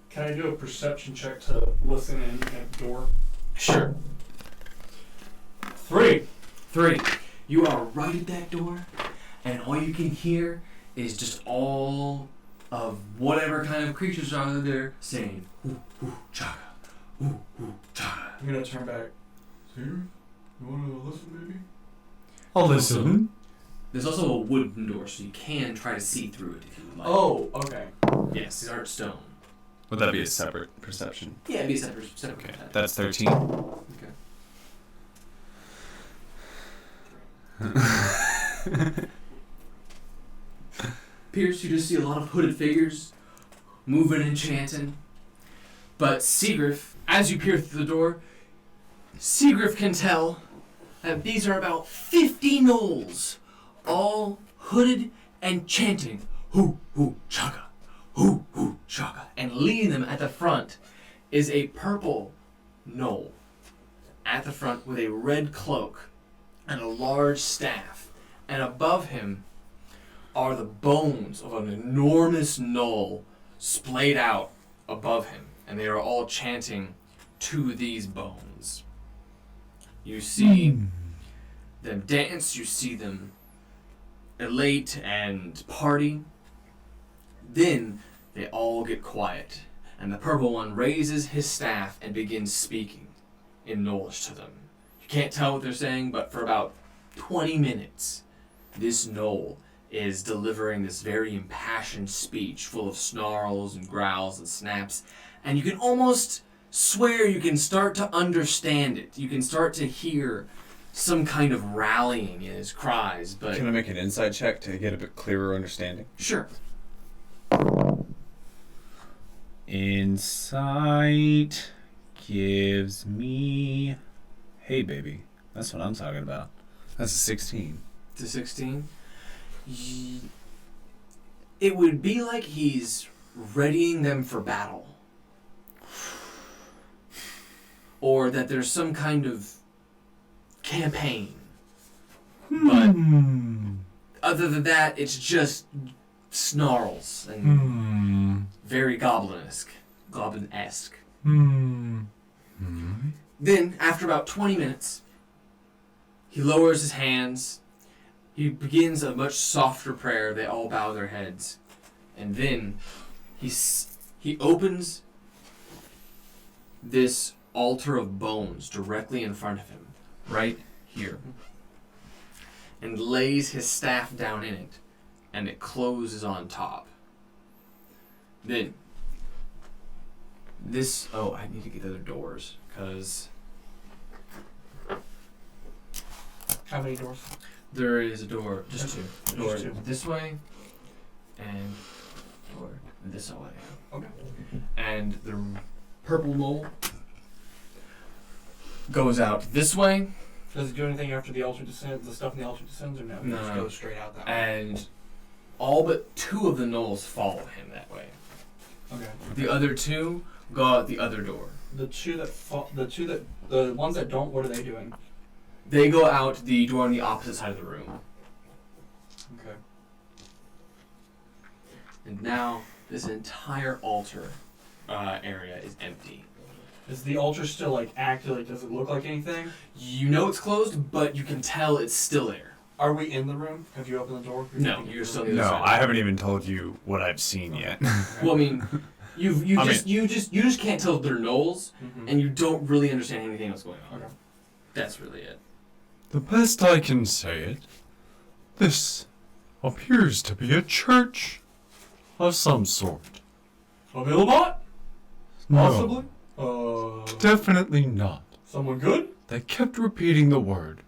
Speaker 3: Can I do a perception check to listen in at the door?
Speaker 2: Sure.
Speaker 3: 3.
Speaker 2: 3. You are right at that door, and all you can hear is just all of whatever kind of creatures are there saying, ooh, ooh, chaka, ooh, ooh, chaka.
Speaker 3: I'm gonna turn back. Seigrif, you wanna listen, maybe?
Speaker 4: I'll listen.
Speaker 2: There's also a wooden door, so you can try to see through it if you would like.
Speaker 3: Oh, okay.
Speaker 2: Yes, these aren't stone.
Speaker 5: Would that be a separate perception?
Speaker 2: Yeah, it'd be a separate
Speaker 5: Okay,
Speaker 2: attack.
Speaker 5: that's 13.
Speaker 2: Okay. Pierce, you just see a lot of hooded figures moving and chanting. But Seigrif, as you peer through the door, Seigrif can tell that these are about 50 gnolls, all hooded and chanting, hoo, hoo, chaka, hoo, hoo, chaka. And leading them at the front is a purple gnoll at the front with a red cloak and a large staff. And above him are the bones of an enormous gnoll splayed out above him. And they are all chanting to these bones. You see them dance, you see them elate and party. Then they all get quiet, and the purple one raises his staff and begins speaking in Gnollish to them. You can't tell what they're saying, but for about 20 minutes, this gnoll is delivering this very impassioned speech full of snarls and growls and snaps, and you can almost swear you can start to understand it. You can start to hear some kind of rallying in his cries, but...
Speaker 5: Can I make an insight check to get a bit clearer understanding?
Speaker 2: Sure.
Speaker 5: Insight gives me... Hey, baby. That's what I'm talking about. That's a 16.
Speaker 2: To 16? It would be like he's readying them for battle. Or that there's some kind of campaign. But other than that, it's just snarls and very goblin-esque. Then, after about 20 minutes, he lowers his hands. He begins a much softer prayer. They all bow their heads. And then he opens this altar of bones directly in front of him, right here, and lays his staff down in it, and it closes on top. Then, I need to get the other doors, because
Speaker 3: How many doors?
Speaker 2: there is a door, just two. A door
Speaker 3: Just two.
Speaker 2: this way, and a door this way.
Speaker 3: Okay.
Speaker 2: And the purple mole goes out this way,
Speaker 3: Does it do anything after the altar descends? The stuff in the altar descends, or no? It
Speaker 2: No.
Speaker 3: just goes straight out that way.
Speaker 2: and all but two of the gnolls follow him that way.
Speaker 3: Okay.
Speaker 2: The other two go out the other door.
Speaker 3: The ones that don't, what are they doing?
Speaker 2: They go out the door on the opposite side of the room.
Speaker 3: Okay.
Speaker 2: And now this entire altar area is empty.
Speaker 3: Is the altar still like active? Like, does it look like anything?
Speaker 2: You know it's closed, but you can tell it's still there.
Speaker 3: Are we in the room? Have you opened the door?
Speaker 2: No, you're still in the
Speaker 4: No,
Speaker 2: side.
Speaker 4: I haven't even told you what I've seen yet.
Speaker 2: Well, I mean, you just can't tell if they're gnolls,
Speaker 3: Mm-hmm.
Speaker 2: and you don't really understand anything else going on.
Speaker 3: Okay.
Speaker 2: That's really it.
Speaker 4: The best I can say it, this appears to be a church of some sort.
Speaker 3: Of Ilmot? Possibly?
Speaker 4: No, definitely not.
Speaker 3: Someone good?
Speaker 4: They kept repeating the word,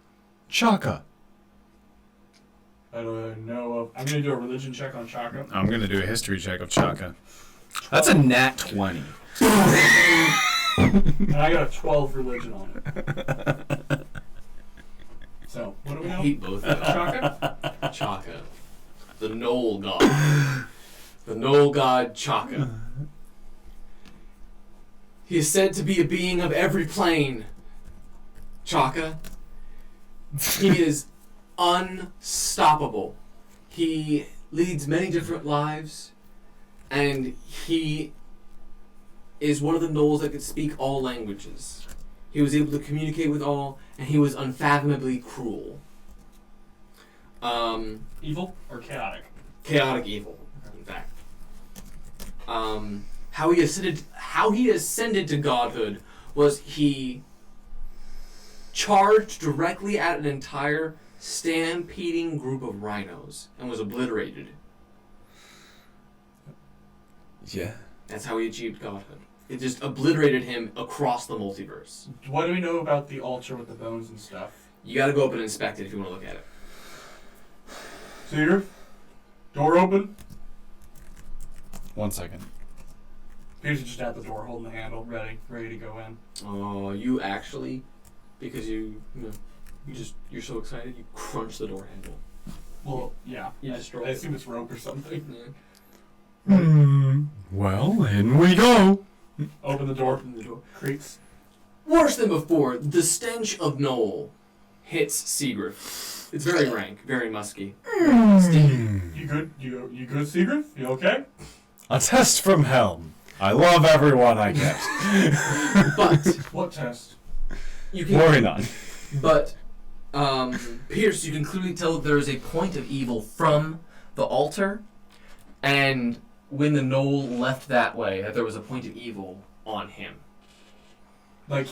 Speaker 4: Chaka.
Speaker 3: I don't know of. I'm gonna do a religion check on Chaka.
Speaker 5: I'm going to do a history check of Chaka. That's a nat 20.
Speaker 3: And I got a 12 religion on it. So, what do we
Speaker 2: I
Speaker 3: know?
Speaker 2: hate both of them.
Speaker 3: Chaka?
Speaker 2: Chaka. The Gnoll God. The Gnoll God Chaka. He is said to be a being of every plane. Chaka. He is unstoppable. He leads many different lives, and he is one of the gnolls that could speak all languages. He was able to communicate with all, and he was unfathomably cruel.
Speaker 3: Evil or chaotic?
Speaker 2: Chaotic evil, in fact. How he ascended to godhood was he charged directly at an entire stampeding group of rhinos and was obliterated.
Speaker 5: Yeah.
Speaker 2: That's how he achieved godhood. It just obliterated him across the multiverse.
Speaker 3: What do we know about the altar with the bones and stuff?
Speaker 2: You gotta go up and inspect it if you want to look at it.
Speaker 3: Seigrif, door open.
Speaker 5: 1 second.
Speaker 3: Pierce is just at the door holding the handle, ready to go in.
Speaker 2: Oh, you actually, because you're so excited, you crunch the door handle.
Speaker 3: Well, yeah.
Speaker 2: You just roll
Speaker 3: I
Speaker 2: it.
Speaker 3: assume it's rope or something.
Speaker 2: Yeah.
Speaker 4: Well, in we go.
Speaker 3: Open the door.
Speaker 2: Open the door.
Speaker 3: Creaks.
Speaker 2: Worse than before, the stench of Knoll hits Seigrif. It's very rank, very musky.
Speaker 3: You good? You good, Seigrif? You okay?
Speaker 4: A test from Helm. I love everyone I get.
Speaker 2: But
Speaker 3: What test?
Speaker 2: you can.
Speaker 4: Worry not.
Speaker 2: But Pierce, you can clearly tell that there is a point of evil from the altar, and when the Knoll left that way, that there was a point of evil on him.
Speaker 3: Like,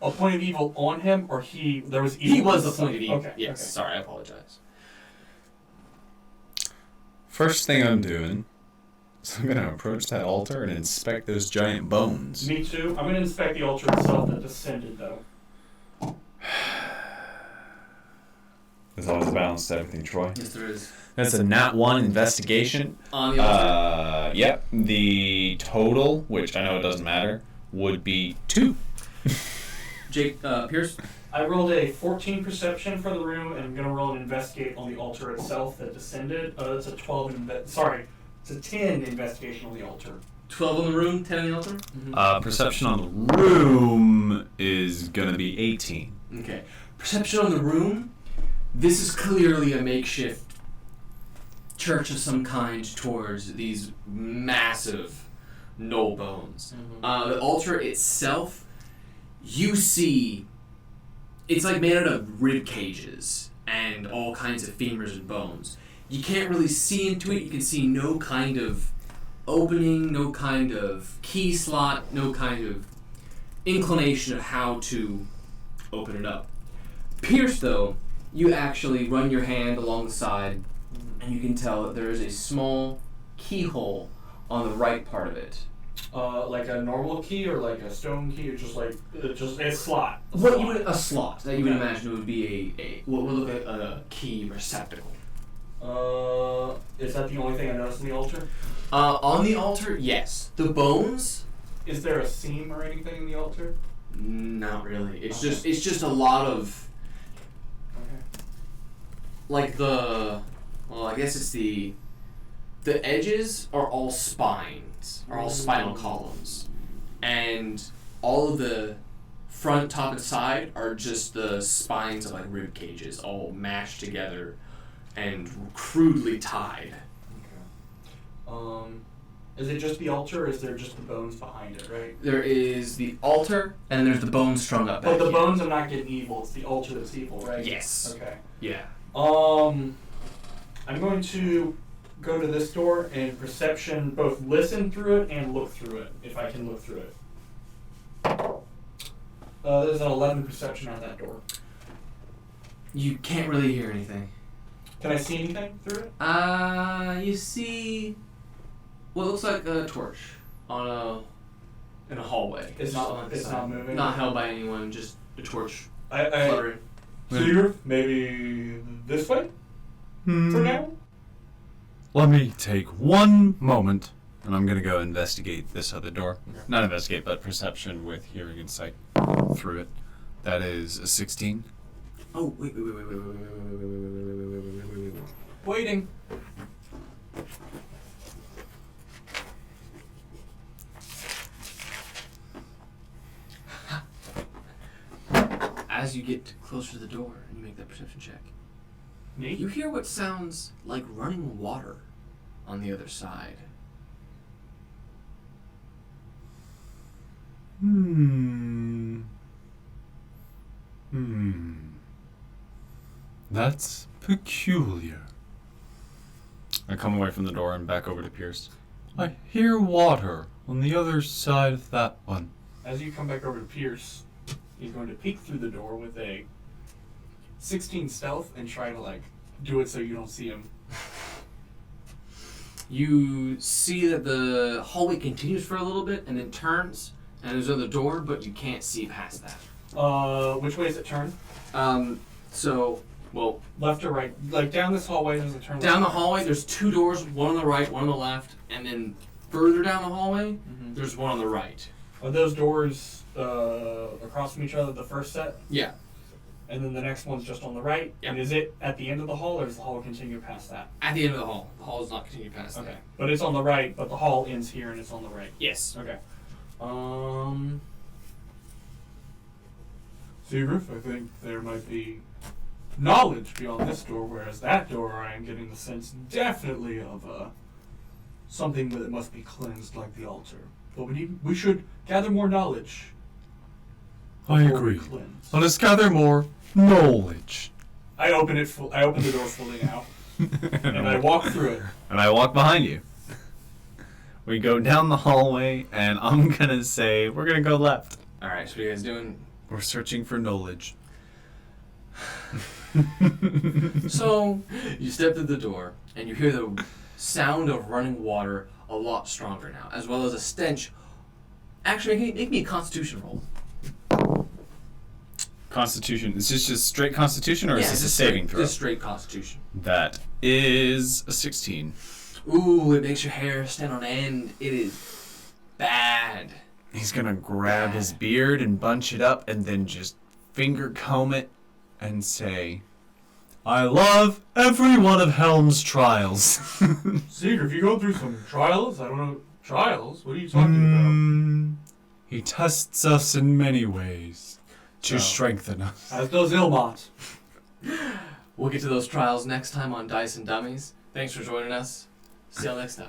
Speaker 3: a point of evil on him, or there was evil?
Speaker 2: He was the point of evil.
Speaker 3: Okay.
Speaker 2: Yes.
Speaker 3: Okay.
Speaker 2: Sorry, I apologize.
Speaker 5: First thing I'm doing is I'm gonna approach that altar and inspect those giant bones.
Speaker 3: Me too. I'm gonna inspect the altar itself that descended, though.
Speaker 5: There's always a balance to everything, Troy.
Speaker 2: Yes, there is.
Speaker 5: That's a nat 1 investigation.
Speaker 2: On the altar.
Speaker 5: Yep. The total, which I know it doesn't matter, would be 2.
Speaker 2: Pierce.
Speaker 3: I rolled a 14 perception for the room, and I'm gonna roll an investigate on the altar itself that descended. It's a 12. It's a 10 investigation on the altar.
Speaker 2: 12 on the room, 10 on the altar? Mm-hmm.
Speaker 5: Perception on the room is gonna be 18.
Speaker 2: Okay. Perception on the room. This is clearly a makeshift church of some kind towards these massive Knoll bones.
Speaker 3: Mm-hmm.
Speaker 2: The altar itself, you see, it's like made out of rib cages and all kinds of femurs and bones. You can't really see into it. You can see no kind of opening, no kind of key slot, no kind of inclination of how to open it up. Pierce, though, you actually run your hand along the side, and you can tell that there is a small keyhole on the right part of it.
Speaker 3: Like a normal key or like a stone key, or just like a slot.
Speaker 2: A slot that you would imagine would be what would look like a key receptacle.
Speaker 3: Is that the only thing I noticed on the altar?
Speaker 2: On the altar, yes. The bones,
Speaker 3: Is there a seam or anything in the altar?
Speaker 2: not really. It's
Speaker 3: Okay.
Speaker 2: just a lot of
Speaker 3: Okay.
Speaker 2: like I guess it's the edges are all spines, are all spinal columns, and all of the front, top, and side are just the spines of like rib cages, all mashed together and crudely tied.
Speaker 3: Is it just the altar, or is there just the bones behind it, right?
Speaker 2: There is the altar, and there's the bones strung up.
Speaker 3: But
Speaker 2: back
Speaker 3: the
Speaker 2: here.
Speaker 3: bones are not getting evil, it's the altar that's evil, right?
Speaker 2: Yes.
Speaker 3: Okay.
Speaker 2: Yeah.
Speaker 3: I'm going to go to this door and perception, both listen through it and look through it, if I can look through it. There's an 11 perception at that door.
Speaker 2: You can't really hear anything.
Speaker 3: Can I see anything through it?
Speaker 2: You see what looks like a torch in a hallway.
Speaker 3: It's not moving?
Speaker 2: Not held by anyone, just a torch
Speaker 3: I
Speaker 2: fluttering.
Speaker 3: Seigrif, maybe this way for now?
Speaker 4: Let me take one moment, and I'm gonna go investigate this other door.
Speaker 5: Not investigate, but perception with hearing and sight through it. That is a 16.
Speaker 2: Oh, wait.
Speaker 3: Waiting.
Speaker 2: As you get closer to the door and you make that perception check,
Speaker 3: Me?
Speaker 2: you hear what sounds like running water on the other side.
Speaker 4: That's peculiar.
Speaker 5: I come away from the door and back over to Pierce.
Speaker 4: I hear water on the other side of that one.
Speaker 3: As you come back over to Pierce, he's going to peek through the door with a 16 stealth and try to, like, do it so you don't see him.
Speaker 2: You see that the hallway continues for a little bit and then turns, and there's another door, but you can't see past that.
Speaker 3: Which way is it turn?
Speaker 2: Well,
Speaker 3: Left or right? Like, down this hallway, does it turn
Speaker 2: down the
Speaker 3: left?
Speaker 2: hallway, there's two doors, one on the right, one on the left, and then further down the hallway, there's one on the right.
Speaker 3: Are those doors across from each other, the first set?
Speaker 2: Yeah.
Speaker 3: And then the next one's just on the right?
Speaker 2: Yep.
Speaker 3: And is it at the end of the hall, or does the hall continue past that?
Speaker 2: At the end of the hall. The hall does not continue past
Speaker 3: Okay.
Speaker 2: that.
Speaker 3: But it's on the right, but the hall ends here and it's on the right.
Speaker 2: Yes.
Speaker 3: Okay. Seigrif, I think there might be knowledge beyond this door, whereas that door I am getting the sense definitely of something that must be cleansed like the altar. But we should gather more knowledge.
Speaker 4: I
Speaker 3: before we
Speaker 4: agree.
Speaker 3: cleanse.
Speaker 4: Let us gather more knowledge.
Speaker 3: I open the door fully now, and I walk through it.
Speaker 5: And I walk behind you. We go down the hallway, and I'm gonna say we're gonna go left.
Speaker 2: Alright, so what are you guys doing?
Speaker 5: We're searching for knowledge.
Speaker 2: So, you step through the door, and you hear the sound of running water a lot stronger now, as well as a stench. Actually, make me a constitution roll.
Speaker 5: Constitution. Is this just straight Constitution, or is this
Speaker 2: it's
Speaker 5: a saving throw?
Speaker 2: Just straight constitution.
Speaker 5: That is a 16.
Speaker 2: Ooh, it makes your hair stand on end. It is bad.
Speaker 5: He's gonna grab his beard and bunch it up, and then just finger comb it, and say,
Speaker 4: I love every one of Helm's trials.
Speaker 3: Seigrif, you go through some trials? I don't know. Trials? What are you talking
Speaker 4: He tests us in many ways to
Speaker 3: Oh.
Speaker 4: strengthen us.
Speaker 3: about? As does Ilmot.
Speaker 2: We'll get to those trials next time on Dice and Dummies. Thanks for joining us. See y'all next time.